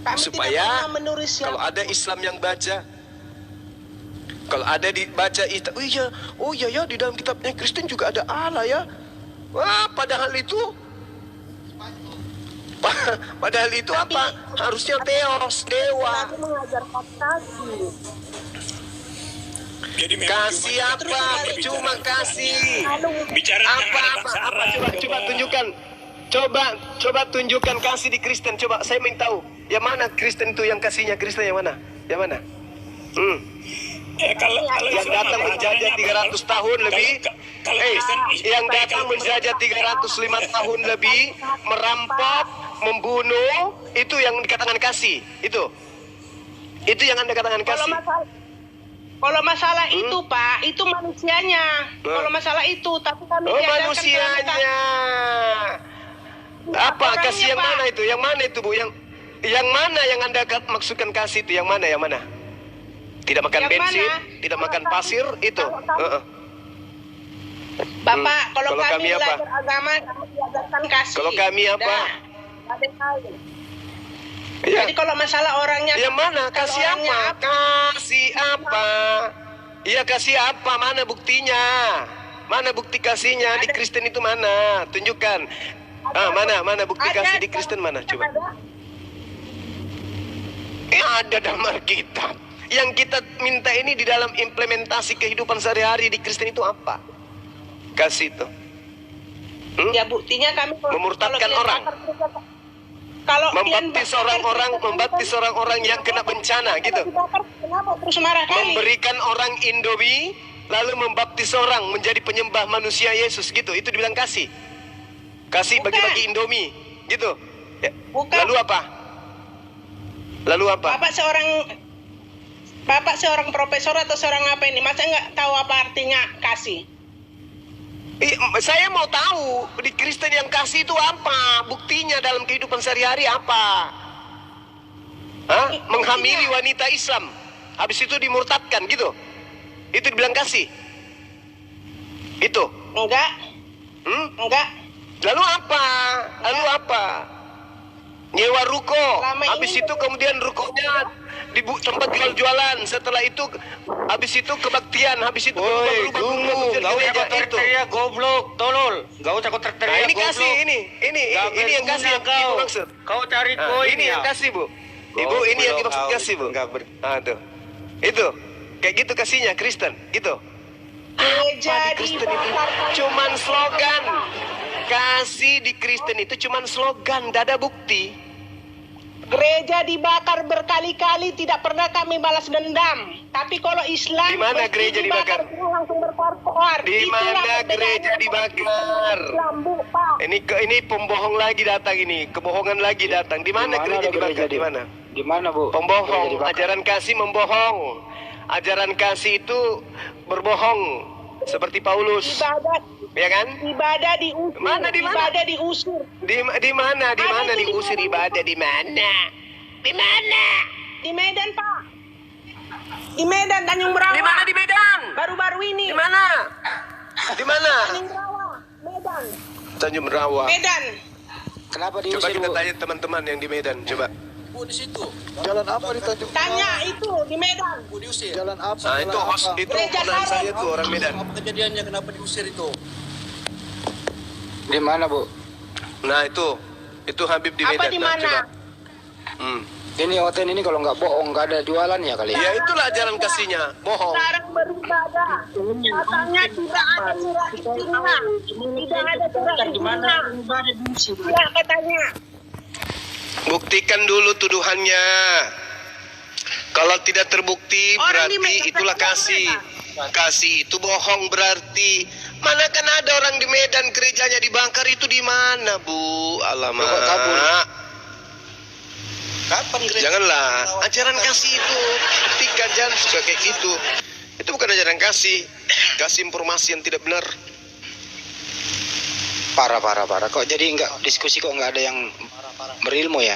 Kami Supaya tidak pernah menulis kalau ada Islam yang baca, kalau ada dibaca, oh iya ya, di dalam kitabnya Kristen juga ada Allah ya. Wah, padahal itu apa? Harusnya Theos, dewa. Kami mengajarkan kasih. Jadi memang Kasih apa? Cuma kasih. bicara Coba tunjukkan. Coba tunjukkan kasih di Kristen. Coba saya ingin tahu. Yang mana Kristen itu, yang kasihnya Kristen yang mana? Yang mana? Kalau Yang Islam datang apa? menjajah 300 tahun lebih. Kalau Kristen, Yang datang menjajah 305 tahun lebih, merampok, membunuh, itu yang dikatakan kasih. Itu yang Anda katakan kasih. Kalau masalah itu Pak, itu manusianya. Kalau masalah itu, tapi kami Oh, diajarkan manusianya. Apa Orangnya, kasih yang Pak. mana itu? Yang mana itu, Bu? Yang mana yang Anda maksudkan kasih itu? Yang mana? Yang mana? Tidak makan Yang bensin, mana? tidak Kalau makan kami- pasir itu. kalau kami- Heeh. Bapak, kalau Kalau kami kami apa? belajar agama, kami diajarkan kasih. Kalau kami apa? Dah, nggak ada yang lain. Iya. Jadi kalau masalah orangnya, Yang mana? kalau Kasih orangnya apa? Kasih apa? Iya, kasih apa? Mana buktinya? Mana bukti kasihnya di Ada. Kristen itu mana? Tunjukkan. Mana bukti Ada kasih di dalam Kristen mana? kitab Coba. Ada dalam Alkitab. Yang kita minta ini di dalam implementasi kehidupan sehari-hari di Kristen itu apa? Kasih itu. Ya buktinya kami Memurtadkan kalau orang. Kalau Membaptis orang-orang yang kena bencana gitu. Kenapa terus marah kali? Memberikan orang Indomie lalu membaptis orang menjadi penyembah manusia Yesus gitu. Itu dibilang kasih. Kasih Bukan. bagi-bagi Indomie gitu. Ya. Bukan. Lalu apa? Bapak seorang profesor atau seorang apa ini? Masa nggak tahu apa artinya kasih? Saya mau tahu di Kristen yang kasih itu apa? Buktinya dalam kehidupan sehari-hari apa? Hah? Menghamili wanita Islam. Habis itu dimurtadkan gitu. Itu dibilang kasih. Itu. Enggak, enggak. Lalu apa? Nyewa ruko. Selama Habis ini- itu kemudian rukonya di tempat jual-jualan. Setelah itu habis itu kebaktian. Habis itu Woi, berubah tunggu, menjadi gak usah gereja kau itu. teriak-teriak goblok, tolol. Gak usah kau Nah, teriak-teriak ini goblok. kasih ini yang kasih yang kau. Ibu maksud. Kau cari Nah, koin ini ya. yang kasih, Bu. Ibu, ini yang dimaksud kasih, Bu. Tuh. Itu. Kayak gitu kasihnya Kristen, gitu. Gereja Apa di Kristen itu? dibakar. Cuman slogan. Kasih di Kristen itu cuman slogan, tidak ada bukti. Gereja dibakar berkali-kali, tidak pernah kami balas dendam. Tapi kalau Islam, Di mana mesti gereja dibakar? langsung berkoar-koar. Di Itulah mana perbedaannya gereja dibakar? Islam, Bu, Pak. Ini pembohong lagi datang ini, kebohongan lagi datang. Di mana gereja dibakar? Di mana? Di mana, Bu? Pembohong, ajaran kasih membohong. Ajaran kasih itu berbohong seperti Paulus, ya kan? Ibadah diusir. Mana, di mana? Ibadah diusir. Di mana diusir ibadah di mana? Di mana? Di Medan, Pak. Di Medan, Tanjung Berawa. Di mana di Medan? Baru-baru ini. Di mana? Di mana? Tanjung Berawa, Medan. Tanjung Berawa. Medan. Kenapa Coba diusir, kita Bu? tanya teman-teman yang di Medan, coba. Jalan apa di Tanjung? Tanya itu di Medan. Jalan apa? Nah, itu Jalan host apa? itu Gereja oponan Sarung. saya tuh orang Medan. Kejadiannya kenapa diusir itu? Di mana, Bu? Nah, itu Habib di Apa Medan. di Nah, mana? coba. Ini hotel ini kalau nggak bohong nggak ada jualan ya kali ya? Ya itulah ajaran kasihnya, bohong. Sekarang beribadah. Katanya tidak ada surah isinya. Tidak ada surah isinya. Ya katanya. Buktikan dulu tuduhannya. Kalau tidak terbukti Orang di berarti Medan itulah tidak kasih. mereka. Kasih itu bohong berarti. Mana kan ada orang di Medan gerejanya dibakar itu di mana, Bu? Alamak. Kok kabur? Kapan gereja? Janganlah. Ajaran kasih itu buktikan, jangan suka kayak gitu. Itu bukan ajaran kasih. Kasih informasi yang tidak benar. Parah. Kok jadi nggak diskusi kok nggak ada yang berilmu ya?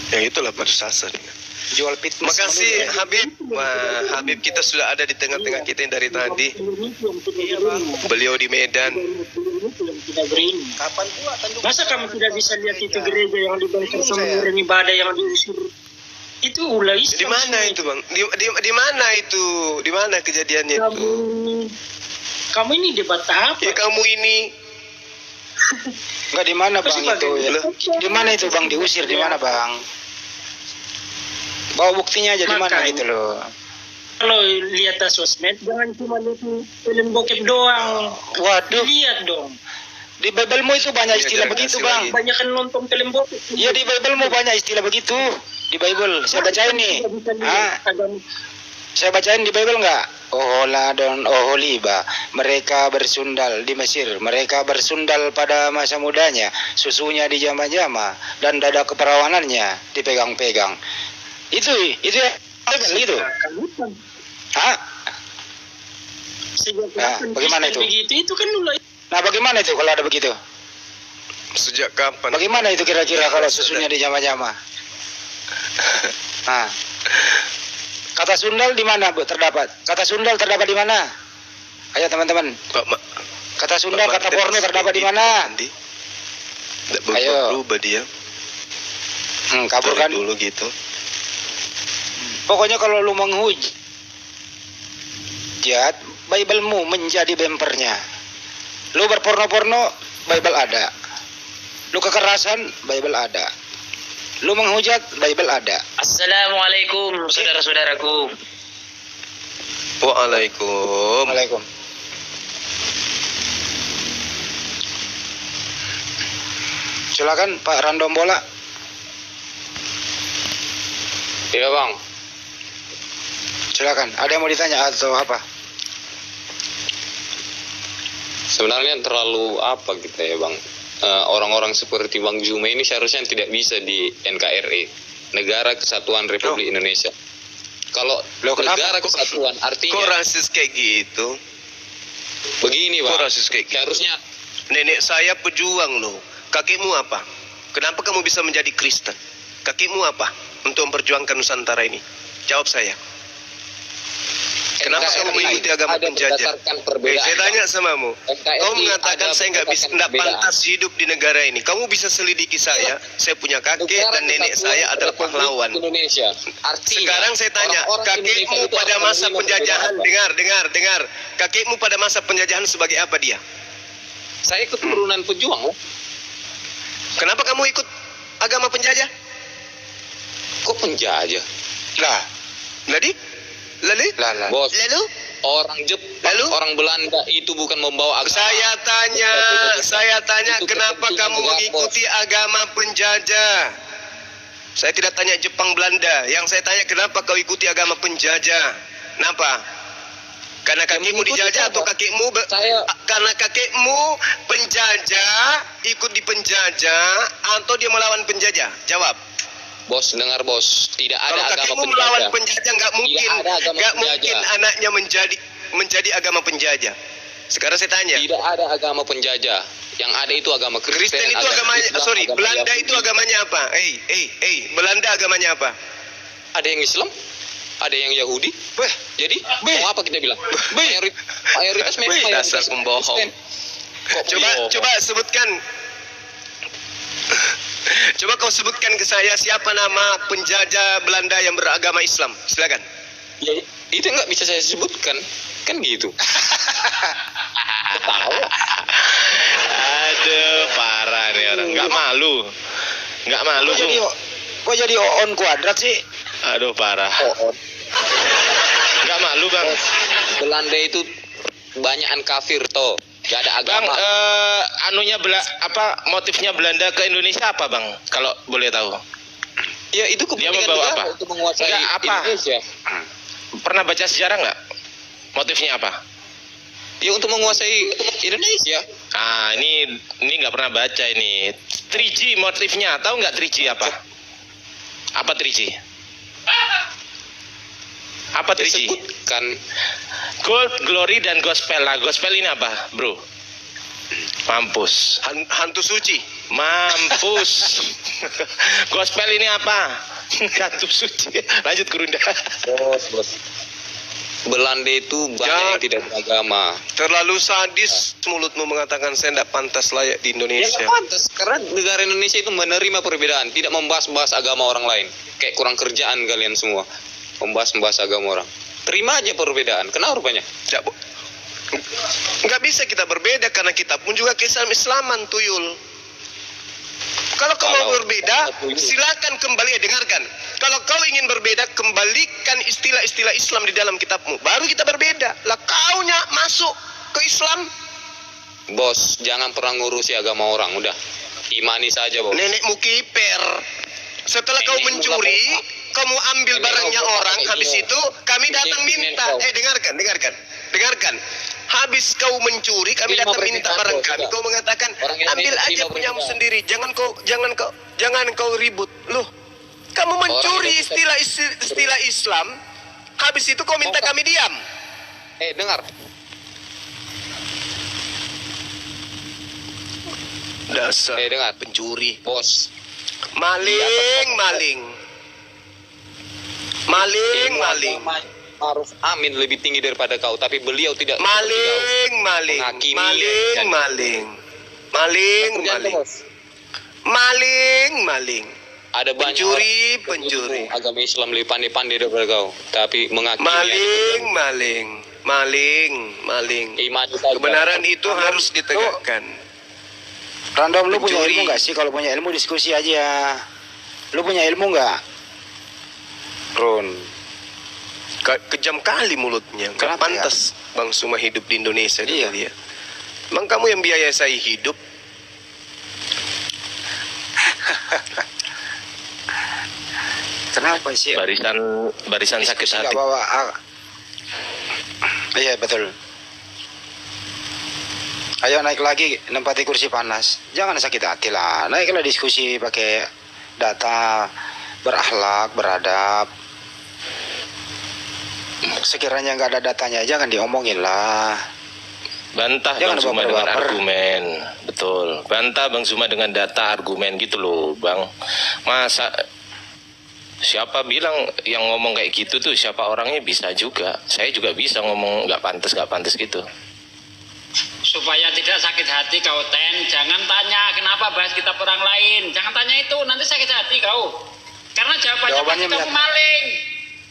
Ya itulah berdasar. Jual fitness. Makasih Habib. Wah, Habib kita sudah ada di tengah-tengah kita yang dari tadi. Beliau di Medan. Kapan pula Tanjung? Masa kamu tidak bisa lihat itu gereja yang dibakar sama orang ibadah yang diusir? Itu ulah Islam. Di mana itu, Bang? Di mana itu? Di mana kejadiannya itu? Kamu ini debat apa? Ya kamu ini. Nggak di mana Terus Bang itu? Ya? Di mana itu Bang diusir? Di mana Bang? Bawa buktinya aja di mana Makanya. itu loh. Kalau lihat sosmed, jangan cuma lihat film bokep doang. Waduh, Lihat dong. di Biblemu itu banyak Iya, istilah jangan begitu kasih Bang. lagi. Banyak kan nonton film bokep. Iya di Biblemu banyak istilah begitu. Di Bible saya bacain nih. Saya bacain di Bible nggak? Ohola dan Oholiba, mereka bersundal di Mesir, mereka bersundal pada masa mudanya, susunya dijama-jama dan dada keperawanannya dipegang-pegang. Itu ya, gitu. Hah? Sejak Nah, kapan bagaimana Kristen itu? begitu? Itu kan ulah. Nah bagaimana itu kalau ada begitu? Sejak kapan? Bagaimana itu kira-kira kalau susunya dijama-jama? Nah, kata sundal di mana Bu terdapat? Kata sundal terdapat di mana? Ayo teman-teman. Kata sundal, kata porno terdapat di mana? Tidak Ayo. berubah dia. Kabur kan? Dari dulu gitu. Pokoknya kalau lu menghujat, Bible-mu menjadi bempernya. Lu berporno-porno, Bible ada. Lu kekerasan, Bible ada. Lu menghujat, Bible ada. Assalamualaikum saudara-saudaraku. Waalaikum. Waalaikum. Silakan Pak Random Bola. Iya bang. Silakan. Ada yang mau ditanya atau apa? Sebenarnya terlalu apa gitu ya bang. Orang-orang seperti Bang Juma ini seharusnya tidak bisa di NKRI, Negara Kesatuan Republik Indonesia. Kalau Negara Kesatuan artinya. Kok rasis kayak gitu? Begini bang. Kok rasis kayak gitu? Seharusnya. Nenek saya pejuang loh. Kakekmu apa? Kenapa kamu bisa menjadi Kristen? Kakekmu apa untuk memperjuangkan Nusantara ini? Jawab saya. Kenapa kamu mengikuti agama penjajah? Saya tanya samamu. Kau mengatakan saya nggak bisa, nggak pantas hidup di negara ini. Kamu bisa selidiki saya. Saya punya kakek dan nenek saya adalah pahlawan. Indonesia. Sekarang saya tanya, kakekmu pada masa penjajahan, dengar. Kakekmu pada masa penjajahan sebagai apa dia? Saya ikut turunan pejuang. Kenapa kamu ikut agama penjajah? Kok penjajah? Lalu? Bos, orang Jepang, orang Belanda itu bukan membawa agama. Saya tanya kenapa kamu mengikuti agama penjajah? Saya tidak tanya Jepang Belanda. Yang saya tanya kenapa kau ikuti agama penjajah? Kenapa? Karena kakekmu dijajah atau kakekmu karena kakekmu penjajah, ikut di penjajah atau dia melawan penjajah? Jawab. Bos, dengar bos, tidak ada Kalau agama kakekmu penjajah. melawan penjajah nggak mungkin anaknya menjadi agama penjajah. Sekarang saya tanya. Tidak ada agama penjajah. Yang ada itu agama Kristen itu agamanya, Belanda itu agamanya apa? Belanda agamanya apa? Ada yang Islam, ada yang Yahudi. Jadi mau apa kita bilang? Mayoritas memang Dasar pembohong. Coba sebutkan. Coba kau sebutkan ke saya siapa nama penjajah Belanda yang beragama Islam. Silakan. Ya, itu nggak bisa saya sebutkan, kan gitu. Tahu? Aduh, parah nih orang. Nggak malu. Kok jadi on kuadrat sih? Aduh, parah. Nggak malu bang. Belanda itu banyakan kafir toh. Gak ada agama. Bang, motifnya Belanda ke Indonesia apa bang? Kalau boleh tahu. Ya itu Dia kepentingan membawa negara apa? untuk menguasai Indonesia. Pernah baca sejarah nggak? Motifnya apa? Ya untuk menguasai Indonesia. Ini nggak pernah baca ini. 3G motifnya, tahu nggak 3G apa? Apa 3G? Apa 3G? Disebutkan. Gold, glory, dan gospel. Lah, gospel ini apa, bro? Mampus. Hantu suci. Mampus. Gospel ini apa? Hantu suci. Lanjut Kurunda. Bos. Belanda itu banyak yang tidak beragama. Terlalu sadis mulutmu mengatakan saya tidak pantas layak di Ya Indonesia. nggak pantas, karena negara Indonesia itu menerima perbedaan, tidak membahas-bahas agama orang lain. Kayak kurang kerjaan kalian semua, membahas agama orang. Terima aja perbedaan. Kenapa rupanya? Nggak bisa kita berbeda karena kita pun juga Islaman tuyul. Kalau kau mau berbeda, silakan kembali dengarkan. Kalau kau ingin berbeda, kembalikan istilah-istilah Islam di dalam kitabmu. Baru kita berbeda. Lah kaunya masuk ke Islam. Bos, jangan pernah ngurusi agama orang, udah. Imani saja, bos. Nenekmu kiper. Setelah kau mencuri, kamu ambil barangnya orang, habis itu kami datang minta. Dengarkan. Habis kau mencuri, kami datang minta barang kami. Kau mengatakan, ambil aja punyamu sendiri. Jangan kau ribut. Loh, kamu mencuri istilah Islam. Habis itu kau minta kami diam. Dengar. Dasar dengar. pencuri. Bos, Maling. ilmu agama Maruf Amin lebih tinggi daripada kau, tapi beliau tidak seperti kau. Maling. Ada banyak Pencuri. agama Islam lebih pandai-pandai daripada kau, tapi menghakimi Maling. iman saja. Kebenaran itu harus ditegakkan. Random, lu punya Pencuri. ilmu nggak sih? Kalau punya ilmu diskusi aja. Lu punya ilmu nggak? Run. Kejam kali mulutnya. Gak Kenapa pantas Bang Suma hidup di Indonesia. Iya. Dia. Emang kamu yang biaya saya hidup? Kenapa sih? Barisan sakit Diskusi hati. nggak bawa. Iya betul. Ayo naik lagi, nempati kursi panas. Jangan sakit hati lah. Naiklah diskusi pakai data, berakhlak, beradab. Sekiranya nggak ada datanya, jangan diomongin lah. Bantah Jangan Bang Zuma dengan baper-baper. argumen. Betul. Bantah Bang Zuma dengan data argumen gitu loh, Bang. Masa siapa bilang yang ngomong kayak gitu tuh, siapa orangnya bisa juga. Saya juga bisa ngomong nggak pantas gitu. Supaya tidak sakit hati kau Ten, jangan tanya kenapa bahas kitab orang lain. Jangan tanya itu, nanti sakit hati kau. Karena jawabannya pasti kamu maling.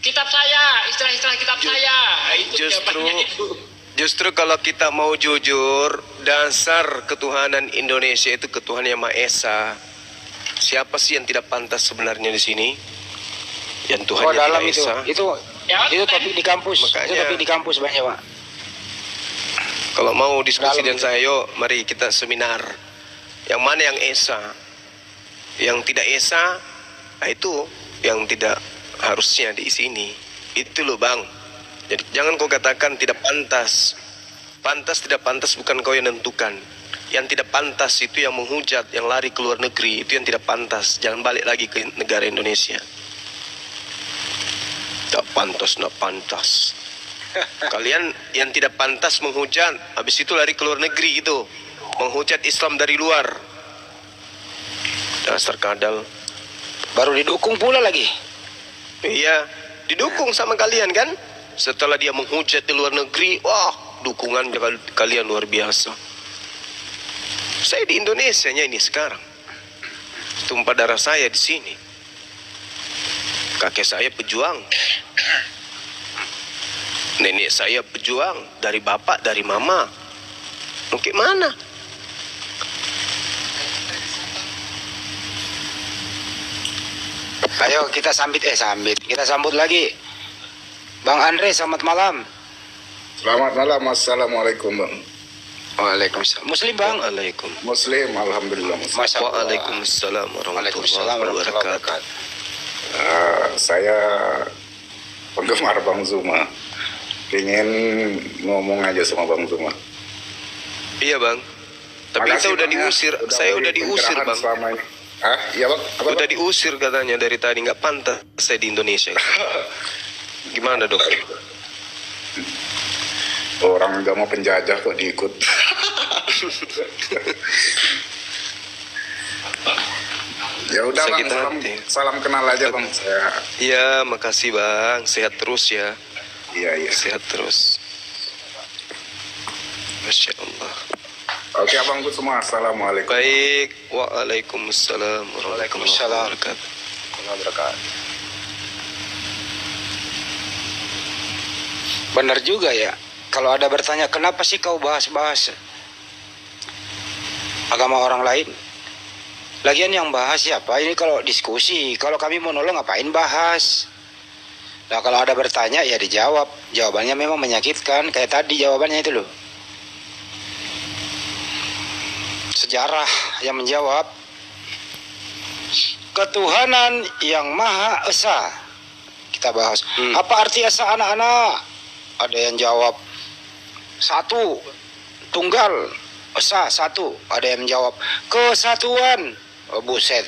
Kitab saya, istilah-istilah kitab saya. Itu jawabannya itu. Justru kalau kita mau jujur, dasar ketuhanan Indonesia itu ketuhanan yang Maha Esa. Siapa sih yang tidak pantas sebenarnya di sini? Yang Tuhan yang dalam tidak itu. Esa. Itu topik di kampus. Makanya. Itu topik di kampus banyak, Pak. Kalau mau diskusi Dalam dengan saya, yuk mari kita seminar. Yang mana yang Esa? Yang tidak Esa, nah itu yang tidak harusnya di sini. Itu loh Bang. Jadi jangan kau katakan tidak pantas. Pantas tidak pantas bukan kau yang nentukan. Yang tidak pantas itu yang menghujat, yang lari ke luar negeri, itu yang tidak pantas. Jangan balik lagi ke negara Indonesia. Tak pantas. Kalian yang tidak pantas menghujat, habis itu lari ke luar negeri gitu, menghujat Islam dari luar. Dasar kadal. Baru didukung pula lagi. Iya, didukung sama kalian kan? Setelah dia menghujat di luar negeri, wah, dukungan kalian luar biasa. Saya di Indonesia ini sekarang. Tumpah darah saya di sini. Kakek saya pejuang. Nenek saya pejuang, dari bapak, dari mama. Mungkin mana? Ayo kita kita sambut lagi. Bang Andre, selamat malam. Selamat malam, assalamualaikum Bang. Waalaikumsalam. Muslim Bang? Waalaikumsalam. Muslim, alhamdulillah Muslim. Masya Allah. Waalaikumsalam warahmatullahi wabarakatuh. Saya penggemar Bang Zuma. Ingin ngomong aja sama Bang Zuma. Iya Bang. Tapi Makasih, kita udah Bang, ya. diusir. Saya udah beri diusir pencerahan Bang. selama ini. Hah? Iya Bang. Apa, Udah Bang? diusir katanya dari tadi, nggak pantas saya di Indonesia. Gimana dok? Orang nggak mau penjajah kok diikut. Ya udah Bang, Sakit hati. salam kenal aja Bang. Saya Iya, makasih Bang. Sehat terus ya. iya. Sehat terus. Masya Allah. Oke Abang semua, assalamualaikum. Baik. Waalaikumsalam warahmatullahi wabarakatuh. Benar juga ya. Kalau ada bertanya, kenapa sih kau bahas-bahas agama orang lain? Lagian yang bahas siapa? Ini kalau diskusi, kalau kami mau nolong ngapain bahas? Nah kalau ada bertanya ya dijawab. Jawabannya memang menyakitkan, kayak tadi jawabannya itu loh. Sejarah yang menjawab, ketuhanan yang Maha Esa. Kita bahas. Apa arti esa anak-anak? Ada yang jawab satu, tunggal, esa satu. Ada yang jawab kesatuan. Oh, buset.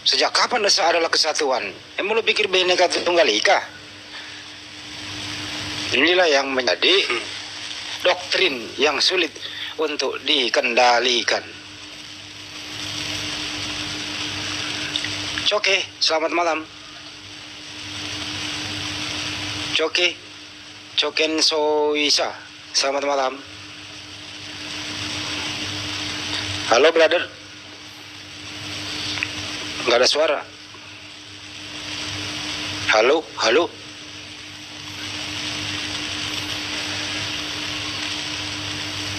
Sejak kapan esa adalah kesatuan? Emang lu pikir Bhinneka Tunggal Ika? Inilah yang menjadi doktrin yang sulit untuk dikendalikan. Coke, selamat malam. Coke, Coken Soisa, selamat malam. Halo brother. Nggak ada suara. Halo, halo.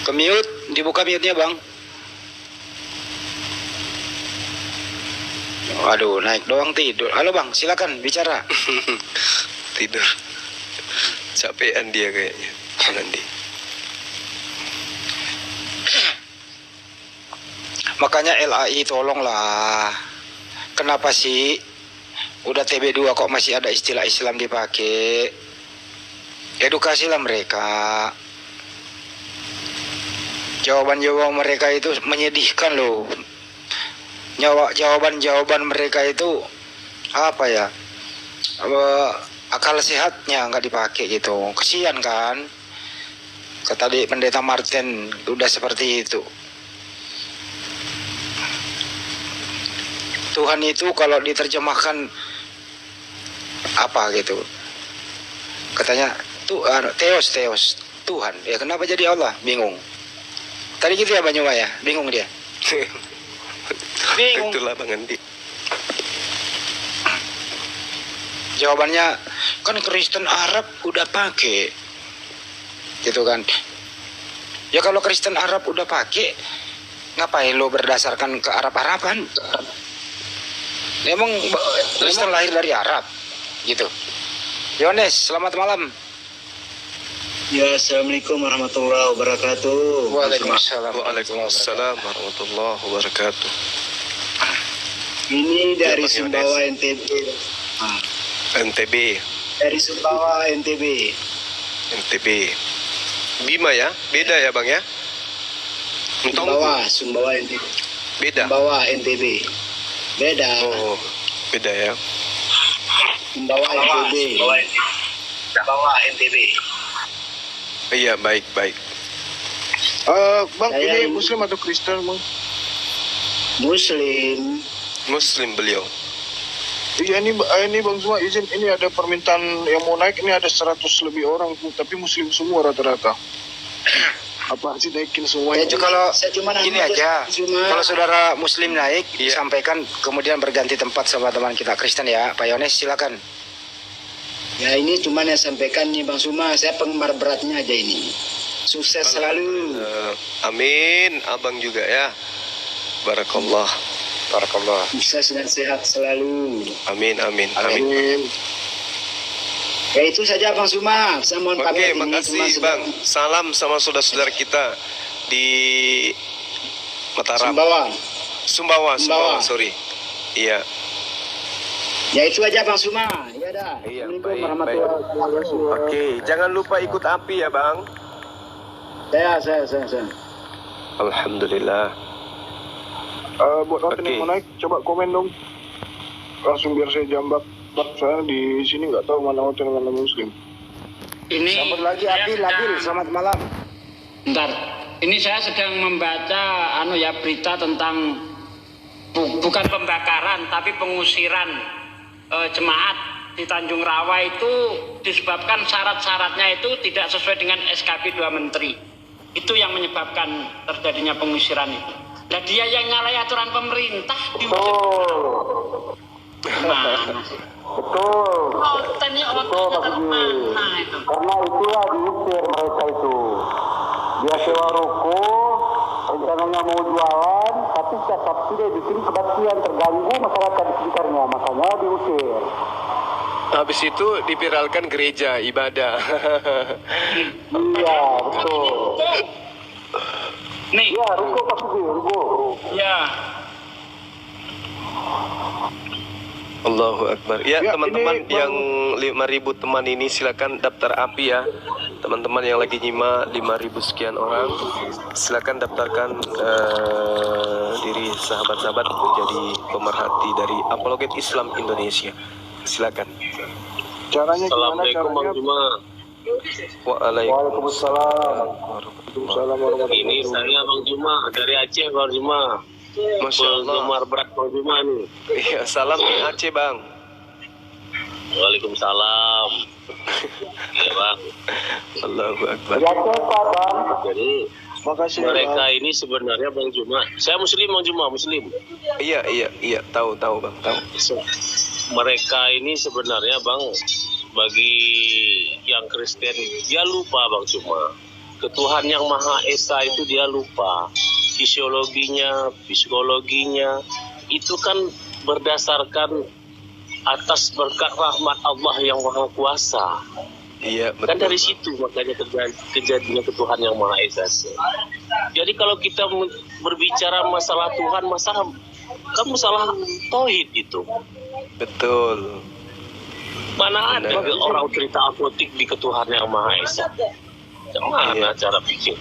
Ke-mute, dibuka mute-nya bang. Aduh, naik doang tidur. Halo bang, silakan bicara. Tidur. Capean dia kayaknya. Andi. Makanya LAI tolonglah. Kenapa sih udah TB2 kok masih ada istilah Islam dipakai? Edukasilah mereka. Jawaban-jawaban mereka itu menyedihkan loh. Jawaban-jawaban mereka itu apa ya? Akal sehatnya nggak dipakai gitu. Kesian kan? Kata tadi Pendeta Martin udah seperti itu. Tuhan itu kalau diterjemahkan apa gitu? Katanya Tuhan, Theos, Tuhan. Ya kenapa jadi Allah? Bingung. Tadi gitu ya Banyuma ya? Bingung dia. Bingung. Itulah Bang Andi. Jawabannya kan Kristen Arab udah pakai. Gitu kan. Ya kalau Kristen Arab udah pakai, ngapain lo berdasarkan ke Arab-Araban? Emang Kristen lahir dari Arab gitu. Yones, selamat malam. Ya, assalamualaikum warahmatullahi wabarakatuh. Waalaikumsalam. Waalaikumsalam warahmatullahi wabarakatuh. Ini dari Sumbawa NTB. NTB. Dari Sumbawa NTB. NTB. Bima ya? Beda ya Bang ya? Sumbawa NTB. Beda. Sumbawa NTB. Beda. Oh, beda ya. Sumbawa NTB. Sumbawa NTB. Iya, baik. Bang, ini Muslim atau Kristen, Bang? Muslim beliau. Iya, ini Bang Zuma izin, ini ada permintaan yang mau naik, ini ada 100 lebih orang, tapi Muslim semua rata-rata. Apa sih naikin semua? Ya, kalau gini aja, kalau saudara Muslim naik, sampaikan kemudian berganti tempat sama teman kita Kristen ya, Pak Yones silakan. Ya ini cuma yang sampaikan nih Bang Suma, saya penggemar beratnya aja ini. Sukses selalu. Amin, abang juga ya. Barakallah. Sukses dan sehat selalu. Amin. Ya itu saja Bang Suma, saya mohon pamit. Oke, makasih Bang. Salam sama saudara-saudara kita di Mataram. Sumbawa, sorry. Iya. Ya itu aja Bang Suma. Ya dah. Iya, baik. Oke, jangan lupa ikut api ya Bang. Saya. Alhamdulillah. Buat nanti yang mau naik, coba komen dong. Langsung biar saya jambak. Saya di sini nggak tahu mana hotel mana Muslim. Ini sambut lagi Abil, selamat malam. Bentar, ini saya sedang membaca berita tentang bukan pembakaran tapi pengusiran jemaat di Tanjung Rawa itu disebabkan syarat-syaratnya itu tidak sesuai dengan SKP 2 Menteri. Itu yang menyebabkan terjadinya pengusiran itu. Nah dia yang nyalahi aturan pemerintah diusir. Betul. Karena itulah diusir mereka itu. Dia sewa ruko, rencananya mau jualan, tapi setiap Sabtu dia bikin kebaktian, terganggu masyarakat di sekitarnya, makanya diusir. Habis itu dipiralkan gereja ibadah. Iya, betul. Nih. Ya, ruko Pak Sugi, ruko. Ya. Allahu Akbar. Ya, teman-teman yang 5.000 teman ini silakan daftar api ya. Teman-teman yang lagi nyimak 5.000 sekian orang, silakan daftarkan diri sahabat-sahabat menjadi pemerhati dari Apologet Islam Indonesia. Silakan. Caranya gimana caranya? Waalaikumsalam. Waalaikumsalam. Ini saya Bang Juma dari Aceh, Bang Juma. Masya Allah. Penggemar berat Bang Juma nih. Iya, salam di Aceh Bang. Waalaikumsalam. Iya Bang. Allahu Akbar. Jadi Makasih mereka Bang. ini sebenarnya Bang Juma. Saya Muslim Bang Juma, Muslim. Iya, tahu Bang, tahu. Mereka ini sebenarnya Bang, bagi yang Kristen dia lupa Bang Juma. Ketuhan yang Maha Esa itu dia lupa. Fisiologinya, psikologinya itu kan berdasarkan atas berkat rahmat Allah yang Maha Kuasa. Iya, betul. Kan dari situ makanya kejadian Tuhan yang Maha Esa. Jadi kalau kita berbicara masalah Tuhan, masalah tauhid itu. Betul. Mana ada orang cerita apotik di ketuhan yang Maha Esa? Mana cara pikir?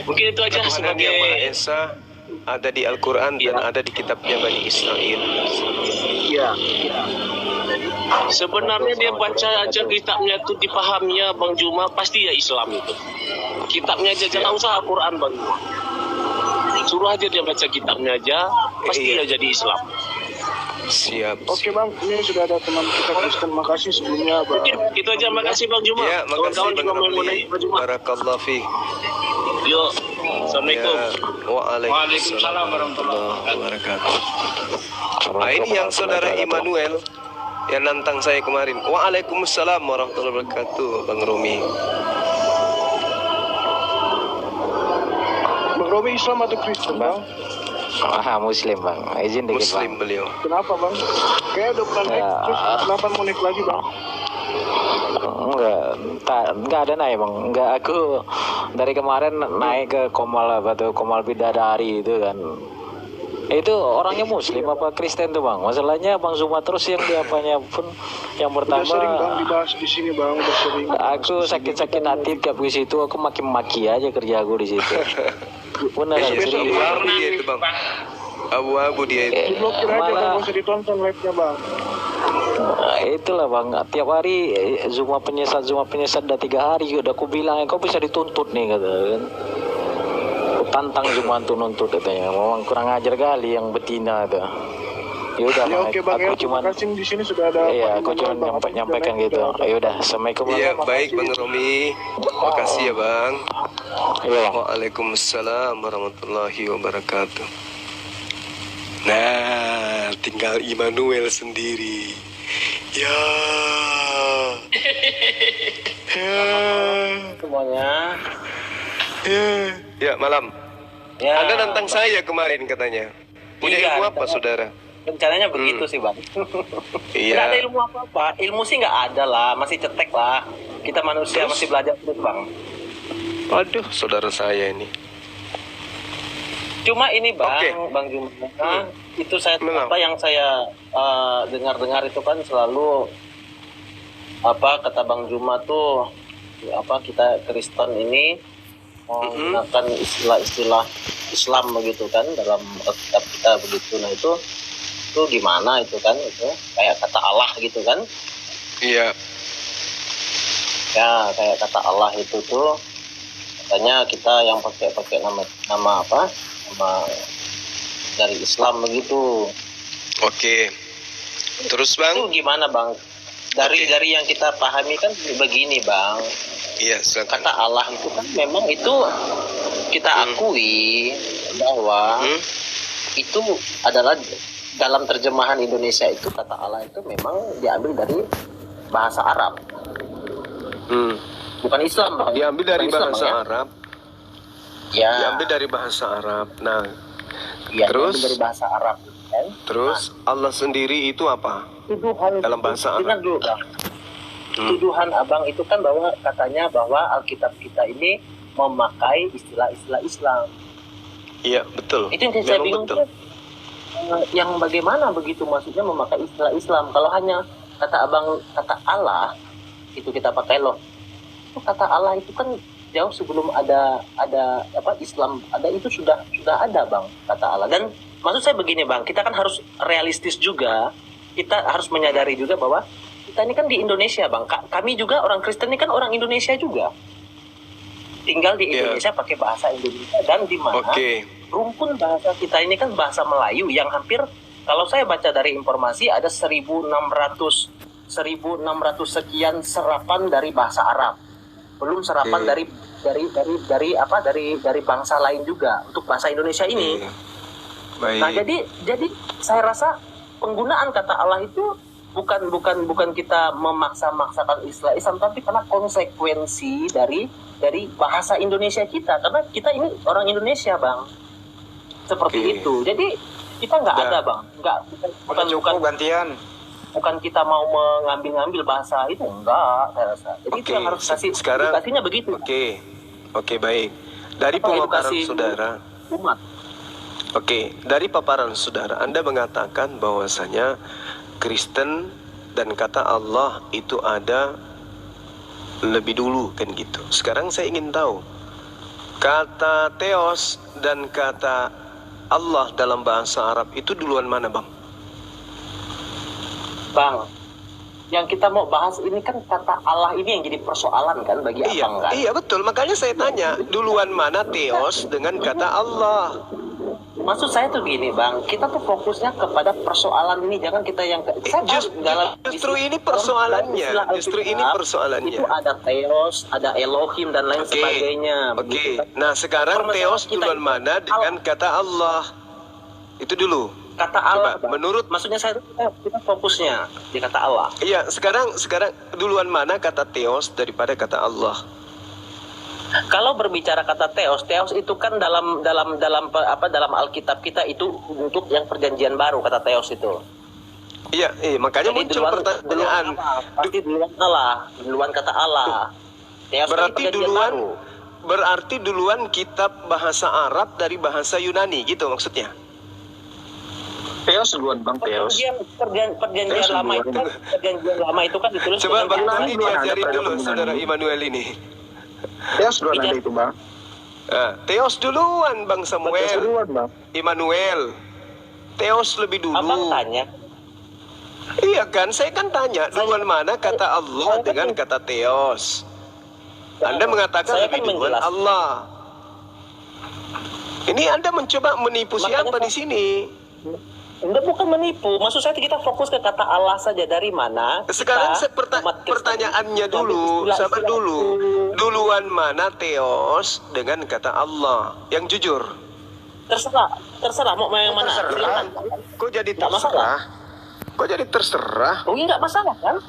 Mungkin itu aja Ketuhanan sebagai yang Maha Esa ada di Al-Quran dan ada di kitabnya Bani Israel. Iya. Sebenarnya dia baca aja kitabnya itu dipahaminya Bang Juma pasti ya Islam itu. Kitabnya aja jangan usah Al-Quran Bang Juma. Suruh aja dia baca kitabnya aja pasti dia jadi Islam. Siap. Oke Bang, ini sudah ada teman kita Kristen. Makasih sebelumnya Bang. Itu aja, makasih Bang Juma. Ya, makasih Kawan-kawan juga Bang mau Ramli. Barakallahu fiik. Yuk, Assalamualaikum. Waalaikumsalam warahmatullahi wabarakatuh. Nah, ini yang saudara Immanuel yang nantang saya kemarin. Waalaikumsalam warahmatullahi wabarakatuh, Bang Romi. Bang Romi Islam atau Kristen Bang? Muslim Bang, izin dikit Muslim Bang. beliau. Kenapa Bang? Kayak udah pernah naik, terus kenapa mau naik lagi Bang? Enggak ada naik Bang. Enggak, aku dari kemarin naik ke Komal Bidadari itu kan. Itu orangnya Muslim apa Kristen tuh Bang? Masalahnya Bang Zuma terus yang diapanya pun yang pertama. Udah sering Bang dibahas di sini Bang, udah sering. Aku sakit-sakit hati tiap di situ, aku maki-maki aja kerja aku di situ. Benar serius. Abu-abu dia itu Bang. Abu-abu dia itu. Diblokir aja Bang, nggak usah ditonton live-nya Bang. Itulah Bang, tiap hari Zuma penyesat udah 3 hari udah aku bilang kau bisa dituntut nih kata kan. Aku tantang Zuma untuk nuntut katanya. Memang kurang ajar kali yang betina itu. Ya udah Ya oke Bang, aku ya, cuma terima kasih di sini sudah ada. iya, aku cuma nyampaikan gitu. Ya udah, assalamualaikum. Iya, baik Bang Romi. Makasih ya Bang. Iya. Waalaikumsalam warahmatullahi wabarakatuh. Nah, tinggal Immanuel sendiri. Ya. Semuanya. Ya, malam. Ya. Anda nantang saya kemarin katanya. Punya Iya, ilmu apa, saudara? Rencananya begitu sih Bang. Iya. Nggak ada ilmu apa-apa. Ilmu sih nggak ada lah, masih cetek lah. Kita manusia masih belajar terus Bang. Aduh, saudara saya ini. Cuma ini Bang, Bang Juma, itu apa yang saya dengar-dengar itu kan selalu apa kata Bang Juma tuh apa kita Kristen ini menggunakan istilah-istilah Islam begitu kan dalam kitab kita begitu. Nah itu gimana itu kan itu kayak kata Allah gitu kan? Iya. Ya kayak kata Allah itu tuh katanya kita yang pakai nama apa? Nama dari Islam begitu. Oke. Terus Bang? Itu gimana Bang? Dari yang kita pahami kan begini Bang. Iya, silakan. Kata Allah itu kan memang itu kita akui bahwa itu adalah dalam terjemahan Indonesia itu kata Allah itu memang diambil dari bahasa Arab. Bukan Islam Bang. Diambil dari Bukan Islam, bahasa ya? Arab. Ya. Diambil dari bahasa Arab. Nah, ya, terus dari bahasa Arab kan? Terus Allah sendiri itu apa? Tuduhan dalam bahasa Arab. Dulu, Bang. Tuduhan Abang itu kan bahwa katanya bahwa Alkitab kita ini memakai istilah-istilah Islam. Iya, betul. Itu yang saya Memang bingung betul. tuh. Yang bagaimana begitu maksudnya memakai istilah Islam? Kalau hanya kata Abang kata Allah itu kita pakai loh. Itu kata Allah itu kan jauh sebelum ada apa Islam ada itu sudah ada Bang kata Allah. Dan maksud saya begini Bang, kita kan harus realistis juga. Kita harus menyadari juga bahwa kita ini kan di Indonesia Bang. Kami juga orang Kristen ini kan orang Indonesia juga. Tinggal di Indonesia pakai bahasa Indonesia dan di mana rumpun bahasa kita ini kan bahasa Melayu yang hampir, kalau saya baca dari informasi ada 1.600 sekian serapan dari bahasa Arab. Belum serapan dari bangsa lain juga untuk bahasa Indonesia ini. Baik. Nah, jadi saya rasa penggunaan kata Allah itu bukan kita memaksa-maksakan istilah Islam, tapi karena konsekuensi dari bahasa Indonesia kita, karena kita ini orang Indonesia, Bang, seperti itu. Jadi kita nggak ada, Bang, bukan gantian, bukan kita mau mengambil bahasa itu, enggak, saya rasa. Jadi itu yang harus sekarang edukasinya begitu. Oke, baik. Dari pemaparan saudara, umat. Oke, dari paparan saudara, Anda mengatakan bahwasanya Kristen dan kata Allah itu ada lebih dulu, kan gitu. Sekarang saya ingin tahu, kata Theos dan kata Allah dalam bahasa Arab itu duluan mana, Bang? Bang, yang kita mau bahas ini kan kata Allah ini yang jadi persoalan kan bagi abang kan? Iya betul, makanya saya tanya, duluan mana Theos dengan kata Allah? Maksud saya tuh gini, Bang, kita tuh fokusnya kepada persoalan ini, jangan kita yang justru ini persoalannya. Itu ada Theos, ada Elohim dan lain sebagainya. Oke. Nah, sekarang Theos duluan mana dengan kata Allah? Itu dulu. Kata Allah, coba, menurut maksudnya saya kita fokusnya di kata Allah. Iya, sekarang duluan mana kata Theos daripada kata Allah? Kalau berbicara kata Theos itu kan dalam Alkitab kita itu untuk yang perjanjian baru, kata Theos itu. Iya, makanya jadi muncul pertanyaan. Pasti duluan Allah, duluan kata Allah. Theos berarti duluan kitab bahasa Arab dari bahasa Yunani, gitu maksudnya. Theos duluan, Bang, Theos. Perjanjian lama itu kan ditulis. Coba Bang Tani diajarin dulu saudara Immanuel ini. Theos duluan ada itu, Bang. Theos duluan, Bang Samuel. Theos duluan, Bang. Immanuel. Theos lebih dulu. Abang tanya. Iya kan, saya kan tanya duluan mana kata Allah dengan kata Theos. Anda mengatakan lebih duluan Allah. Ini Anda mencoba menipu siapa di sini? Enggak, bukan menipu. Maksud saya kita fokus ke kata Allah saja. Dari mana? Sekarang pertanyaannya dulu, sabar dulu. Duluan mana Theos dengan kata Allah? Yang jujur. Terserah mau yang mana. Silakan. Kok jadi terserah? Kok jadi terserah? Oh, enggak masalah kan?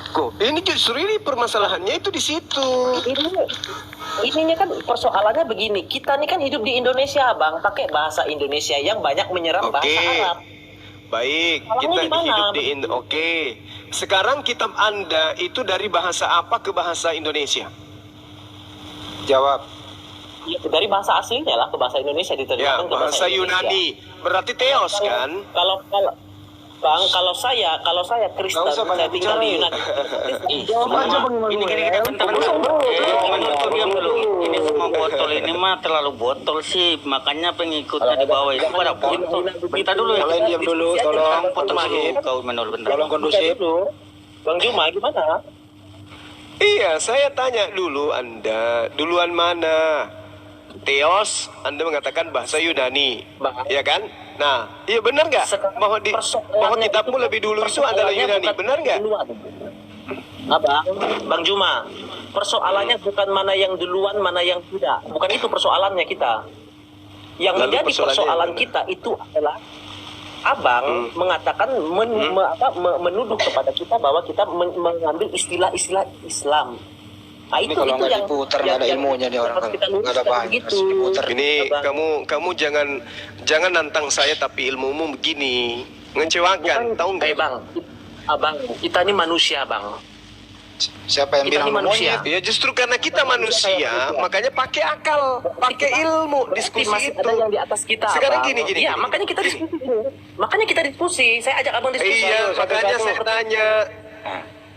Kok ini justru ini permasalahannya itu di situ. Ininya kan persoalannya begini, kita nih kan hidup di Indonesia, Bang, pakai bahasa Indonesia yang banyak menyerap bahasa Arab. Baik, kita hidup di Oke. Sekarang kitab Anda itu dari bahasa apa ke bahasa Indonesia? Jawab. Ya, dari bahasa aslinya lah ke bahasa Indonesia diterjemahkan ke bahasa Yunani. Berarti Theos kan? Bang, kalau saya Kristen, saya tinggal di Yunani. Ini kita menurut diam dulu. Ini semua botol ini mah terlalu botol sih, makanya pengikutnya di bawah itu pada botol. Bentar dulu ya. Kalian diam dulu, tolong kondusif. Kau menurut bentar. Tolong kondusif. Bang Juma gimana? Iya, saya tanya dulu Anda, duluan mana? Theos, Anda mengatakan bahasa Yunani, ya kan? Nah, iya benar nggak? Bahwa kitabmu lebih dulu itu adalah Yunani, benar nggak? Bang Juma, persoalannya bukan mana yang duluan, mana yang tidak. Bukan itu persoalannya kita. Yang menjadi persoalan kita itu adalah Abang mengatakan menuduh kepada kita bahwa kita mengambil istilah-istilah Islam. Nah, ini kalau nggak diputar nggak ada ilmunya nih orang, nggak ada bahan diputar. Ini kamu jangan nantang saya tapi ilmumu begini mengecewakan, tahu nggak? Abang, kita ini manusia, Bang. Siapa yang bilang manusia? Ya justru karena kita manusia, makanya pakai akal, pakai ilmu, diskusi itu. Ada yang di atas kita. Sekarang Abang. gini. Ya, makanya kita diskusi. Makanya kita diskusi. Saya ajak Abang diskusi. Iya, makanya saya tanya.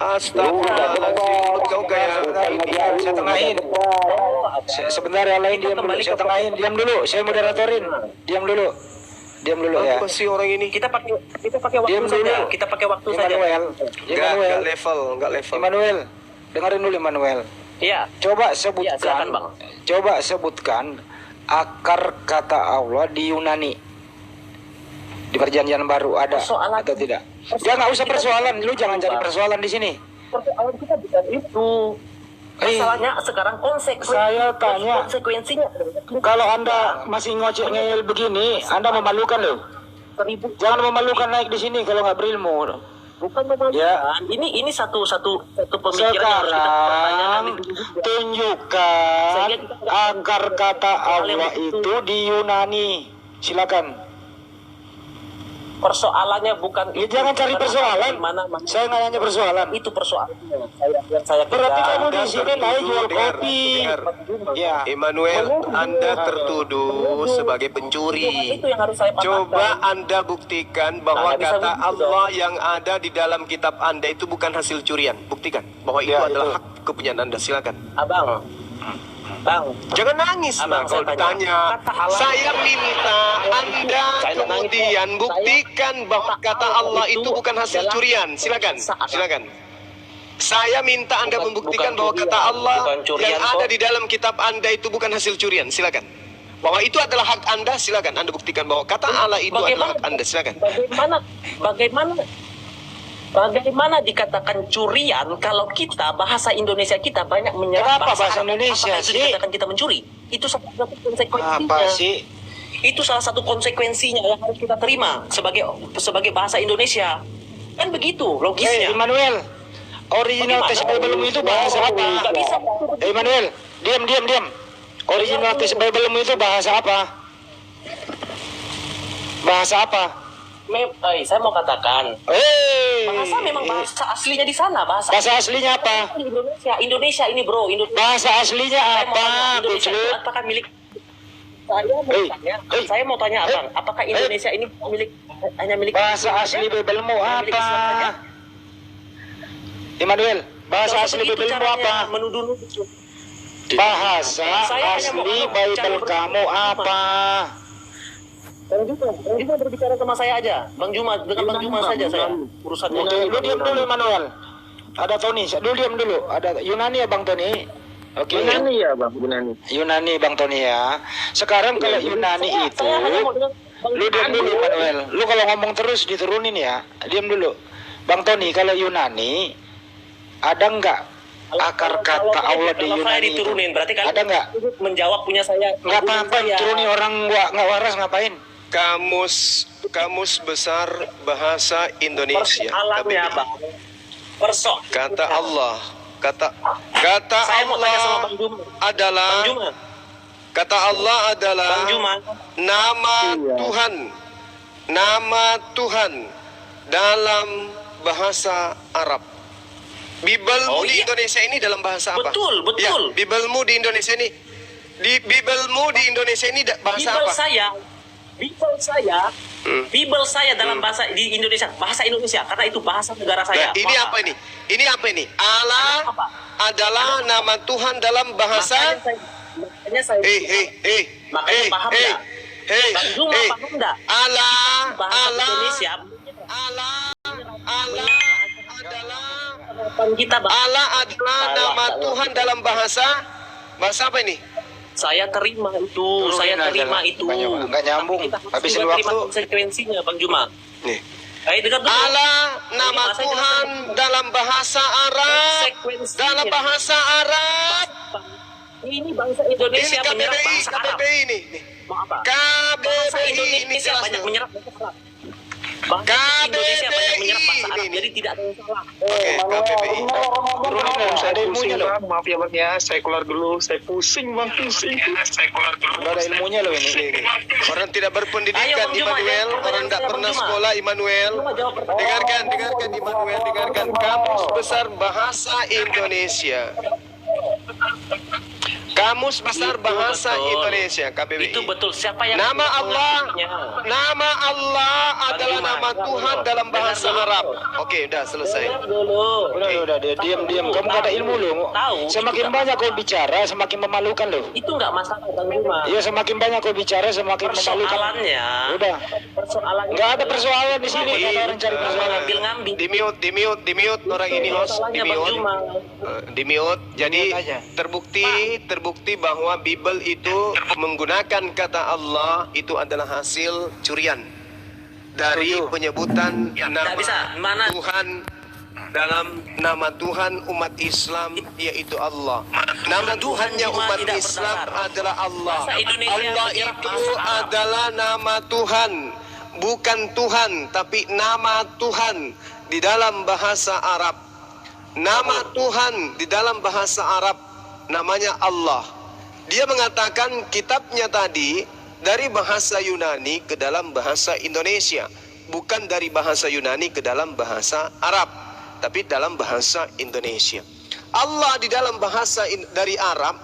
Astagfirullahaladzim, kau kayak saya tengahin. Sebentar yang lain diam dulu, saya tengahin. Diam dulu, saya moderatorin. Diam dulu ya. Apa sih orang ini? Kita pakai waktu saja. Kita pakai waktu saja. Enggak level. Immanuel, dengerin dulu Immanuel. Iya. Coba sebutkan. Ya, silakan, Bang. Coba sebutkan akar kata Allah di Yunani? Di perjanjian baru ada atau tidak? Ya nggak usah persoalan, lu jangan cari persoalan di sini. Persoalan kita bukan itu. Masalahnya sekarang Saya tanya, konsekuensinya. kalau Anda masih ngoceh ngeyel begini, Anda memalukan loh. Jangan memalukan naik di sini kalau nggak berilmu. Bukan memalukan. Ya. Ini satu pemikiran yang harus kita pertanyakan. Tunjukkan akar kata Allah itu di Yunani. Silakan. Persoalannya bukan ya, jangan cari persoalan. Saya nggak nanya persoalan. Itu persoalannya. Saya berarti kamu di sini naik jual kopi. Ya. Immanuel, Anda tertuduh sebagai pencuri. Itu yang harus saya pahami. Coba Anda buktikan bahwa kata Allah yang ada di dalam kitab Anda itu bukan hasil curian. Buktikan bahwa itu adalah hak kepunyaan Anda. Silakan. Abang. Bang, jangan nangis bang kalau ditanya. Saya minta Anda kemudian buktikan bahwa kata Allah itu bukan hasil curian. Silakan, silakan. Saya minta Anda membuktikan bahwa kata Allah yang ada di dalam kitab Anda itu bukan hasil curian. Silakan. Bahwa itu adalah hak Anda. Silakan Anda buktikan bahwa kata Allah itu adalah hak Anda. Silakan. Bagaimana dikatakan curian kalau kita bahasa Indonesia kita banyak menyerap bahasa Indonesia sih? Dikatakan kita mencuri. Itu salah satu konsekuensinya. Apa sih? Itu salah satu konsekuensinya yang harus kita terima sebagai bahasa Indonesia. Kan begitu logisnya. Immanuel, original teks Bible itu bahasa apa? Immanuel, diam. Original teks Bible itu bahasa apa? Bahasa apa? Saya mau katakan, bahasa memang bahasa aslinya di sana. Bahasa aslinya apa? Indonesia ini bro. Bahasa aslinya apa? Indonesia itu apakah milik? Saya mau tanya abang, apakah Indonesia ini hanya milik? Bahasa asli Biblemu apa? Immanuel, bahasa asli Biblemu apa? Menuduh. Bahasa asli Bible kamu apa? Bang Juma berbicara sama saya aja. Bang Juma, dengan Bang Juma saja saya urusannya. Lu diam dulu Immanuel. Ada Tony, lu diam dulu. Ada Yunani ya Bang Tony. Oke. Yunani ya Bang, Yunani. Yunani Bang Tony ya. Sekarang kalau Yunani itu, lu diam dulu Immanuel. Lu kalau ngomong terus diturunin ya. Diam dulu. Bang Tony, kalau Yunani ada nggak akar kata Allah di Yunani? Saya diturunin, berarti kan ada nggak? Menjawab punya saya. Nggak apa-apa, turunin orang nggak waras ngapain? Kamus Besar Bahasa Indonesia. Persoalannya Bang. Kata Allah. Kata Allah adalah kata Allah adalah nama Tuhan. Nama Tuhan dalam bahasa Arab. Biblemu di Indonesia ini dalam bahasa apa? Betul. Ya, Biblemu di Indonesia ini bahasa apa? Bible saya dalam bahasa di Indonesia, bahasa Indonesia karena itu bahasa negara saya. Nah, ini apa ini? Ini apa ini? Allah adalah nama Tuhan dalam bahasa. Makanya saya paham enggak? Bang Juma paham enggak? Allah adalah nama Tuhan dalam bahasa apa ini? Saya terima itu, Nggak nyambung. Habisin waktu. Konsekuensinya, Bang Juma. Nih. Allah nama Tuhan dalam bahasa Arab. Dalam bahasa Arab. Ini bangsa Indonesia ini menyerap bahasa Arab. KBBI ini. KBBI ini banyak menyerap bahasa Arab. Indonesia banyak menyerap bahasa Arab, jadi tidak ada yang salah. KBBI. Ada ilmunya loh. Maaf ya Bang ya, saya keluar dulu. Saya pusing Bang, pusing. Saya keluar dulu. Gak ada ilmunya loh ini. Orang tidak berpendidikan Immanuel, orang tidak pernah sekolah Immanuel. Dengarkan Immanuel, dengarkan Kamus Besar Bahasa Indonesia. Kamus Besar Bahasa Indonesia KBBI. Itu betul. Siapa yang nama Allah adalah nama Tuhan dalam bahasa Arab. Oke, udah selesai. Udah diam. Kamu gak ada ilmu loh. Semakin banyak kau bicara, semakin memalukan loh. Itu nggak masalah Bang Juma. Iya, semakin banyak kau bicara, semakin memalukan. Persoalannya. Nggak ada persoalan di sini. Orang cari persoalan. Di mute orang ini host. Di mute. Jadi terbukti terbukti bahwa Bible itu menggunakan kata Allah itu adalah hasil curian dari penyebutan nama Tuhan dalam nama Tuhan umat Islam, yaitu Allah. Nama Tuhannya umat Islam adalah Allah. Allah itu adalah nama Tuhan, bukan Tuhan, tapi nama Tuhan di dalam bahasa Arab. Nama Tuhan di dalam bahasa Arab namanya Allah. Dia mengatakan kitabnya tadi dari bahasa Yunani ke dalam bahasa Indonesia, bukan dari bahasa Yunani ke dalam bahasa Arab, tapi dalam bahasa Indonesia. Allah di dalam bahasa dari Arab,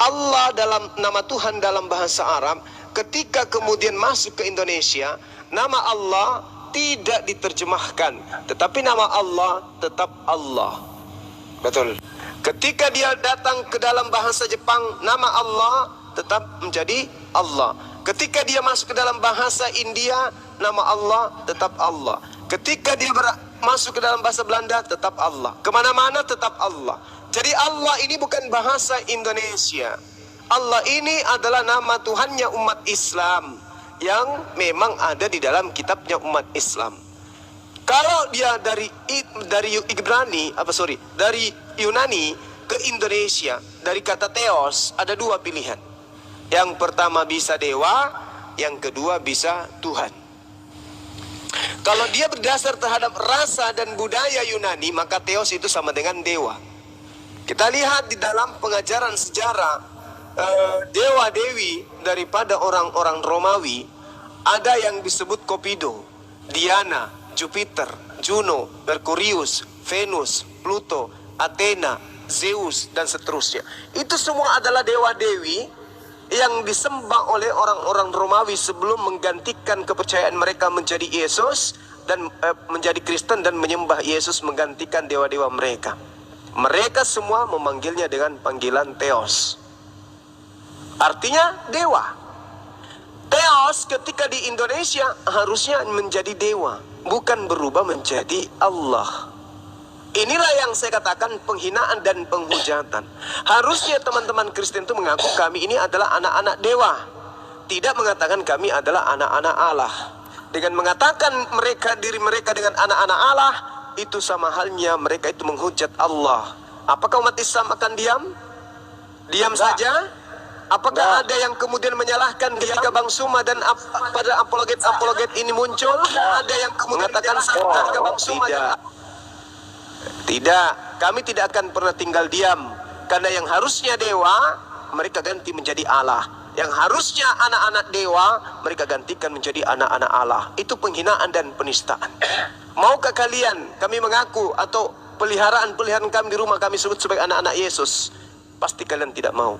Allah dalam nama Tuhan dalam bahasa Arab, ketika kemudian masuk ke Indonesia, nama Allah tidak diterjemahkan, tetapi nama Allah tetap Allah. Betul. Ketika dia datang ke dalam bahasa Jepang, nama Allah tetap menjadi Allah. Ketika dia masuk ke dalam bahasa India, nama Allah tetap Allah. Ketika dia masuk ke dalam bahasa Belanda, tetap Allah. Kemana-mana tetap Allah. Jadi Allah ini bukan bahasa Indonesia. Allah ini adalah nama Tuhannya umat Islam yang memang ada di dalam kitabnya umat Islam. Kalau dia dari Yunani ke Indonesia, dari kata theos, ada dua pilihan. Yang pertama bisa dewa, yang kedua bisa Tuhan. Kalau dia berdasar terhadap rasa dan budaya Yunani, maka theos itu sama dengan dewa. Kita lihat di dalam pengajaran sejarah dewa-dewi daripada orang-orang Romawi, ada yang disebut Cupido, Diana, Jupiter, Juno, Merkurius, Venus, Pluto, Athena, Zeus, dan seterusnya. Itu semua adalah dewa-dewi yang disembah oleh orang-orang Romawi sebelum menggantikan kepercayaan mereka menjadi Yesus dan menjadi Kristen dan menyembah Yesus menggantikan dewa-dewa mereka. Mereka semua memanggilnya dengan panggilan Theos. Artinya dewa. Theos ketika di Indonesia harusnya menjadi dewa, bukan berubah menjadi Allah. Inilah yang saya katakan penghinaan dan penghujatan. Harusnya teman-teman Kristen itu mengaku kami ini adalah anak-anak dewa, tidak mengatakan kami adalah anak-anak Allah. Dengan mengatakan diri mereka dengan anak-anak Allah, itu sama halnya mereka itu menghujat Allah. Apakah umat Islam akan diam? Diam saja? Apakah ada yang kemudian menyalahkan ketika Bang Suma dan pada apologet ini muncul? Ada yang kemudian mengatakan ketika Bang Suma tidak, kami tidak akan pernah tinggal diam. Karena yang harusnya dewa, mereka ganti menjadi Allah. Yang harusnya anak-anak dewa, mereka gantikan menjadi anak-anak Allah. Itu penghinaan dan penistaan. Maukah kalian, kami mengaku, atau peliharaan-peliharaan kami di rumah kami sebut sebagai anak-anak Yesus? Pasti kalian tidak mau.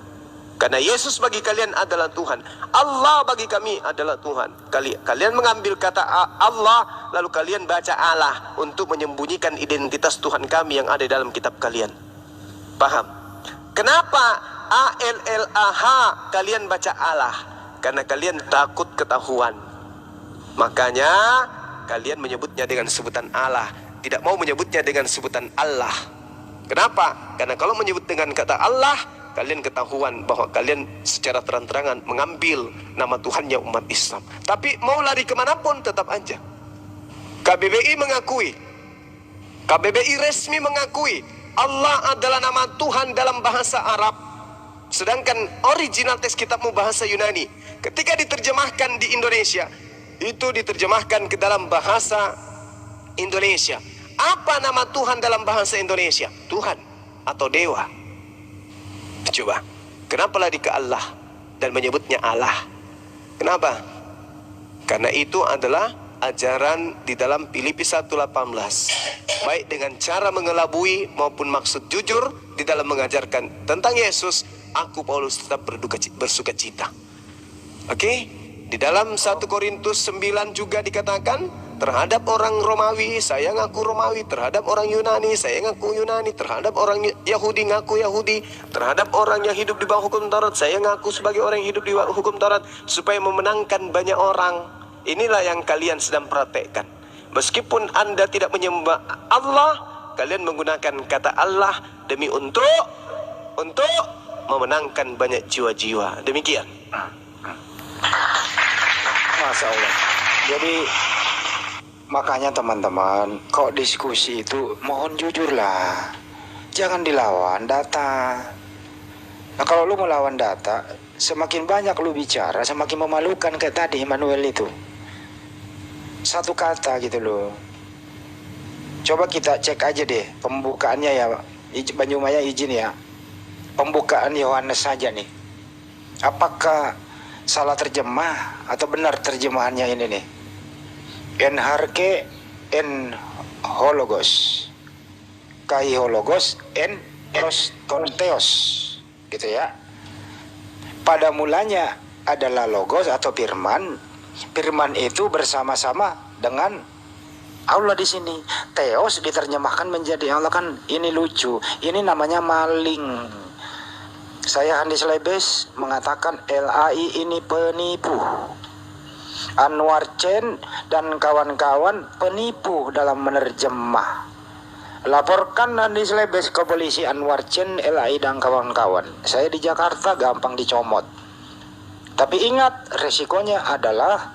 Karena Yesus bagi kalian adalah Tuhan. Allah bagi kami adalah Tuhan. Kalian mengambil kata Allah, lalu kalian baca Allah untuk menyembunyikan identitas Tuhan kami yang ada dalam kitab kalian. Paham? Kenapa ALLAH kalian baca Allah? Karena kalian takut ketahuan. Makanya kalian menyebutnya dengan sebutan Allah, tidak mau menyebutnya dengan sebutan Allah. Kenapa? Karena kalau menyebut dengan kata Allah, kalian ketahuan bahwa kalian secara terang-terangan mengambil nama Tuhannya umat Islam. Tapi mau lari kemanapun tetap aja. KBBI mengakui, KBBI resmi mengakui Allah adalah nama Tuhan dalam bahasa Arab. Sedangkan original teks kitabmu bahasa Yunani. Ketika diterjemahkan di Indonesia, itu diterjemahkan ke dalam bahasa Indonesia. Apa nama Tuhan dalam bahasa Indonesia? Tuhan atau dewa? Coba, kenapa lari ke Allah dan menyebutnya Allah? Kenapa? Karena itu adalah ajaran di dalam Filipi 1:18. Baik dengan cara mengelabui maupun maksud jujur di dalam mengajarkan tentang Yesus, aku Paulus tetap bersuka cita. Oke? Di dalam 1 Korintus 9 juga dikatakan, terhadap orang Romawi, saya ngaku Romawi. Terhadap orang Yunani, saya ngaku Yunani. Terhadap orang Yahudi, ngaku Yahudi. Terhadap orang yang hidup di bawah hukum Taurat, saya ngaku sebagai orang yang hidup di bawah hukum Taurat, supaya memenangkan banyak orang. Inilah yang kalian sedang praktekkan. Meskipun Anda tidak menyembah Allah, kalian menggunakan kata Allah demi untuk memenangkan banyak jiwa-jiwa. Demikian. Masya Allah. Jadi makanya teman-teman, kok diskusi itu mohon jujurlah. Jangan dilawan data. Nah kalau lu melawan data, semakin banyak lu bicara, semakin memalukan kayak tadi Emmanuel itu. Satu kata gitu loh. Coba kita cek aja deh pembukaannya ya, Banyumaya izin ya. Pembukaan Yohanes saja nih. Apakah salah terjemah atau benar terjemahannya ini nih? En harke en hologos. Kai hologos en prostonteos. Gitu ya. Pada mulanya adalah logos atau firman. Firman itu bersama-sama dengan Allah di sini. Theos diterjemahkan menjadi Allah, kan ini lucu. Ini namanya maling. Saya Andi Slebes mengatakan LAI ini penipu. Anwar Chen dan kawan-kawan penipu dalam menerjemah. Laporkan Andi Slebes ke polisi, Anwar Chen, LAI dan kawan-kawan. Saya di Jakarta gampang dicomot. Tapi ingat, resikonya adalah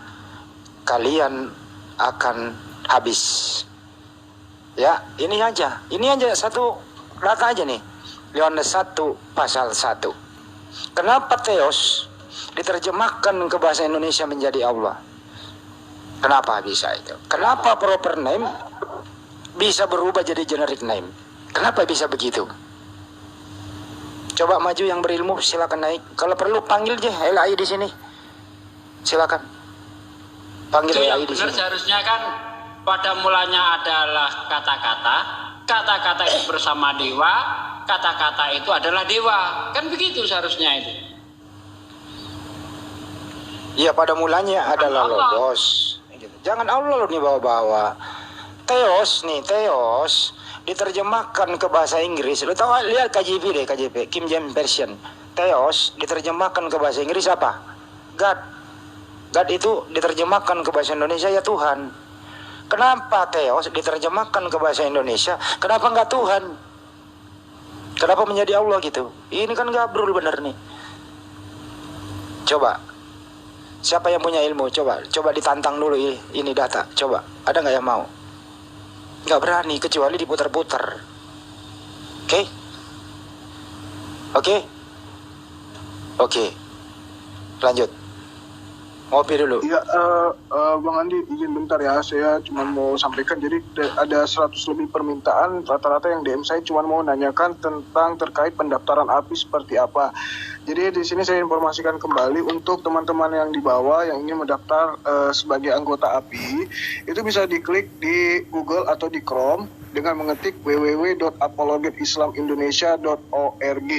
kalian akan habis. Ya, ini aja satu data aja nih. Yohanes 1 pasal 1. Kenapa Theos diterjemahkan ke bahasa Indonesia menjadi Allah? Kenapa bisa itu? Kenapa proper name bisa berubah jadi generic name? Kenapa bisa begitu? Coba maju yang berilmu, silakan naik. Kalau perlu panggil aja LAI di sini. Silakan. Panggil itu yang LAI di benar sini. seharusnya kan pada mulanya adalah kata-kata, kata-kata itu bersama dewa, kata-kata itu adalah dewa. Kan begitu seharusnya itu. Iya, pada mulanya adalah Allah. logos. Jangan Allah loh nih bawa-bawa. Theos diterjemahkan ke bahasa Inggris. Lu tahu, lihat KJV deh, KJV, King James Version. Theos diterjemahkan ke bahasa Inggris apa? God. God itu diterjemahkan ke bahasa Indonesia ya Tuhan. Kenapa Theos diterjemahkan ke bahasa Indonesia? Kenapa enggak Tuhan? Kenapa menjadi Allah gitu? Ini kan gabrul bener nih. Coba. Siapa yang punya ilmu? Coba ditantang dulu ini data. Coba. Ada nggak yang mau? Nggak berani kecuali diputar-putar. Oke. Lanjut. Ngopi dulu. Iya, Bang Andi izin bentar ya, saya cuma mau sampaikan. Jadi ada 100 lebih permintaan, rata-rata yang DM saya cuma mau nanyakan tentang terkait pendaftaran API seperti apa. Jadi di sini saya informasikan kembali untuk teman-teman yang di bawah yang ingin mendaftar sebagai anggota API, itu bisa diklik di Google atau di Chrome dengan mengetik www.apologetislamindonesia.org.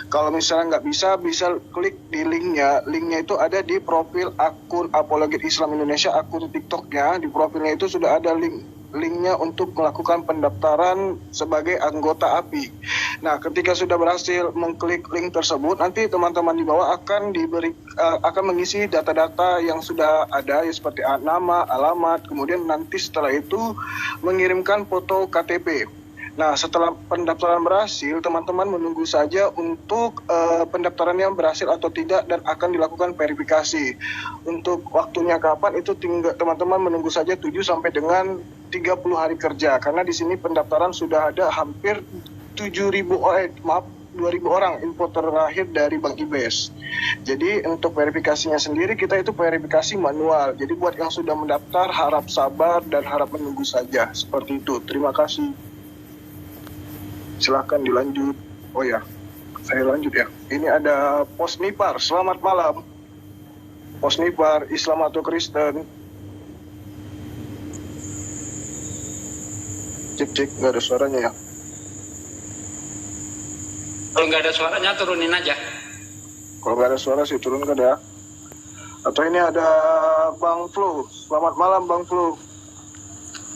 Kalau misalnya nggak bisa klik di linknya itu ada di profil akun Apologet Islam Indonesia, akun TikToknya. Di profilnya itu sudah ada linknya untuk melakukan pendaftaran sebagai anggota API. Nah, ketika sudah berhasil mengklik link tersebut, nanti teman-teman di bawah akan mengisi data-data yang sudah ada, ya, seperti nama, alamat, kemudian nanti setelah itu mengirimkan foto KTP. Nah, setelah pendaftaran berhasil, teman-teman menunggu saja untuk pendaftaran yang berhasil atau tidak dan akan dilakukan verifikasi. Untuk waktunya kapan itu tinggal teman-teman menunggu saja 7 sampai dengan 30 hari kerja. Karena di sini pendaftaran sudah ada hampir 2.000 orang info terakhir dari Bang Ibes. Jadi untuk verifikasinya sendiri kita itu verifikasi manual. Jadi buat yang sudah mendaftar harap sabar dan harap menunggu saja. Seperti itu. Terima kasih. Silahkan dilanjut. Oh ya, saya lanjut ya. Ini ada Posnipar, selamat malam. Posnipar, Islam atau Kristen? Cek, nggak ada suaranya ya. Kalau nggak ada suaranya turunin aja. Kalau nggak ada suara sih turunkan ya. Atau ini ada Bang Flu, selamat malam Bang Flu.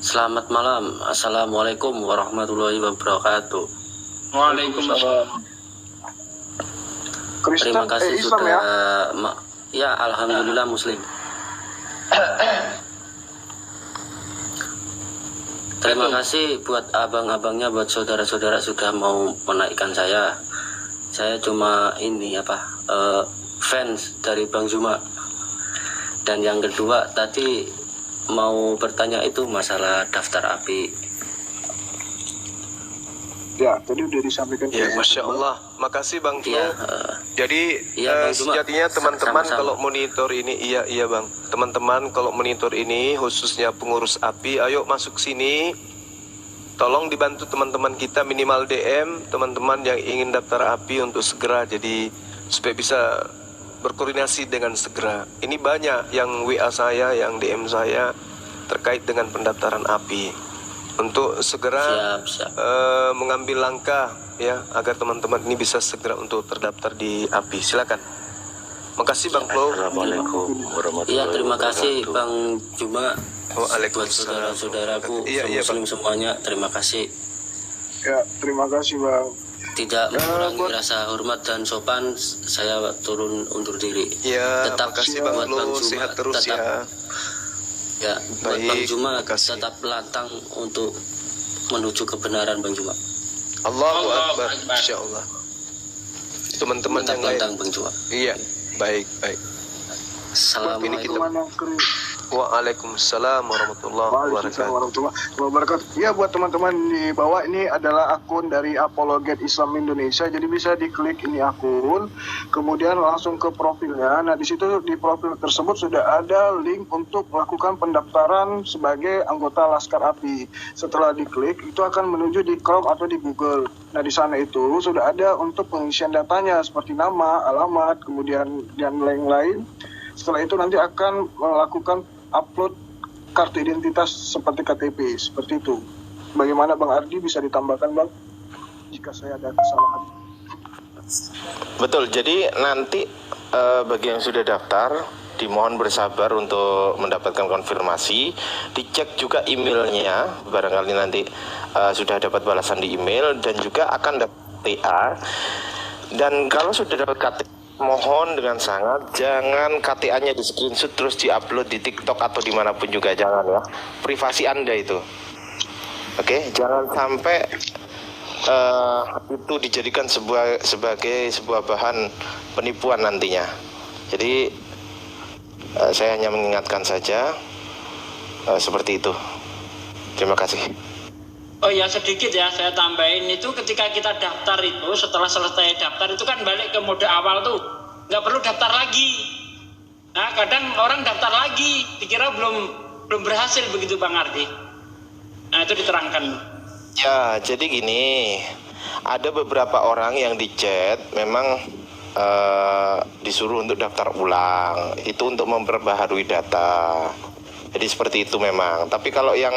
Selamat malam. Assalamualaikum warahmatullahi wabarakatuh. Waalaikumsalam. Terima kasih Islam sudah ya? Ya, alhamdulillah Muslim. Terima kasih buat abang-abangnya, buat saudara-saudara sudah mau menaikkan saya. Saya cuma ini fans dari Bang Zuma. Dan yang kedua tadi mau bertanya itu masalah daftar API. Ya, tadi udah disampaikan. Ya, Masya Allah. Makasih Bang Flo. Ya, Jadi Bang Zuma. sejatinya teman-teman Sama-sama. kalau monitor ini, iya Bang. Teman-teman kalau monitor ini, khususnya pengurus API, ayo masuk sini. Tolong dibantu teman-teman kita minimal DM, teman-teman yang ingin daftar API untuk segera, jadi supaya bisa berkoordinasi dengan segera. Ini banyak yang WA saya, yang DM saya terkait dengan pendaftaran API. Untuk segera mengambil langkah ya agar teman-teman ini bisa segera untuk terdaftar di API. Silakan. Makasih Bang Flo. Assalamualaikum warahmatullahi Iya, terima kasih wabarakatuh. Bang Juma. Waalaikumsalam. Buat saudara-saudaraku Iya, Muslim semuanya, terima kasih. Ya, terima kasih Bang. Tidak mengurangi rasa hormat dan sopan, saya turun undur diri. Ya, tetap makasih Bang buat Flo, Bang Juma, sehat terus tetap, ya. Ya, buat Baik, Bang Juma makasih. tetap lantang untuk menuju kebenaran Bang Juma. Allahu Akbar. Insya Allah. Teman-teman Tetap yang lain. lantang Bang Juma. Iya, baik. Assalamualaikum. Waalaikumsalam warahmatullahi wabarakatuh. Ya, buat teman-teman di bawah, ini adalah akun dari Apologet Islam Indonesia. Jadi bisa diklik ini akun, kemudian langsung ke profilnya. Nah, di situ di profil tersebut sudah ada link untuk melakukan pendaftaran sebagai anggota Laskar API. Setelah diklik, itu akan menuju di Chrome atau di Google. Nah, di sana itu sudah ada untuk pengisian datanya seperti nama, alamat, kemudian dan lain-lain. Setelah itu nanti akan melakukan upload kartu identitas seperti KTP, seperti itu. Bagaimana Bang Ardi, bisa ditambahkan Bang jika saya ada kesalahan? Betul, jadi nanti bagi yang sudah daftar dimohon bersabar untuk mendapatkan konfirmasi, dicek juga emailnya, barangkali nanti sudah dapat balasan di email, dan juga akan dapat TA. Dan kalau sudah dapat KTA, mohon dengan sangat jangan KTA-nya di screenshot terus diupload di TikTok atau dimanapun juga, jangan ya, privasi Anda itu. Oke, jangan sampai itu dijadikan sebagai sebuah bahan penipuan nantinya. Jadi saya hanya mengingatkan saja seperti itu. Terima kasih. Oh ya, sedikit ya saya tambahin, itu ketika kita daftar itu, setelah selesai daftar itu kan balik ke mode awal tuh, nggak perlu daftar lagi. Nah, kadang orang daftar lagi dikira belum berhasil, begitu Bang Ardi. Nah, itu diterangkan. Ya, jadi gini, ada beberapa orang yang di chat memang disuruh untuk daftar ulang, itu untuk memperbaharui data. Jadi seperti itu memang. Tapi kalau yang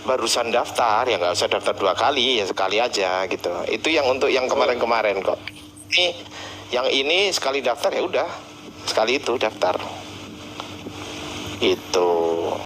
barusan daftar ya nggak usah daftar 2 kali, ya sekali aja gitu. Itu yang untuk yang kemarin-kemarin kok. Ini yang ini sekali daftar ya udah sekali itu daftar. Itu.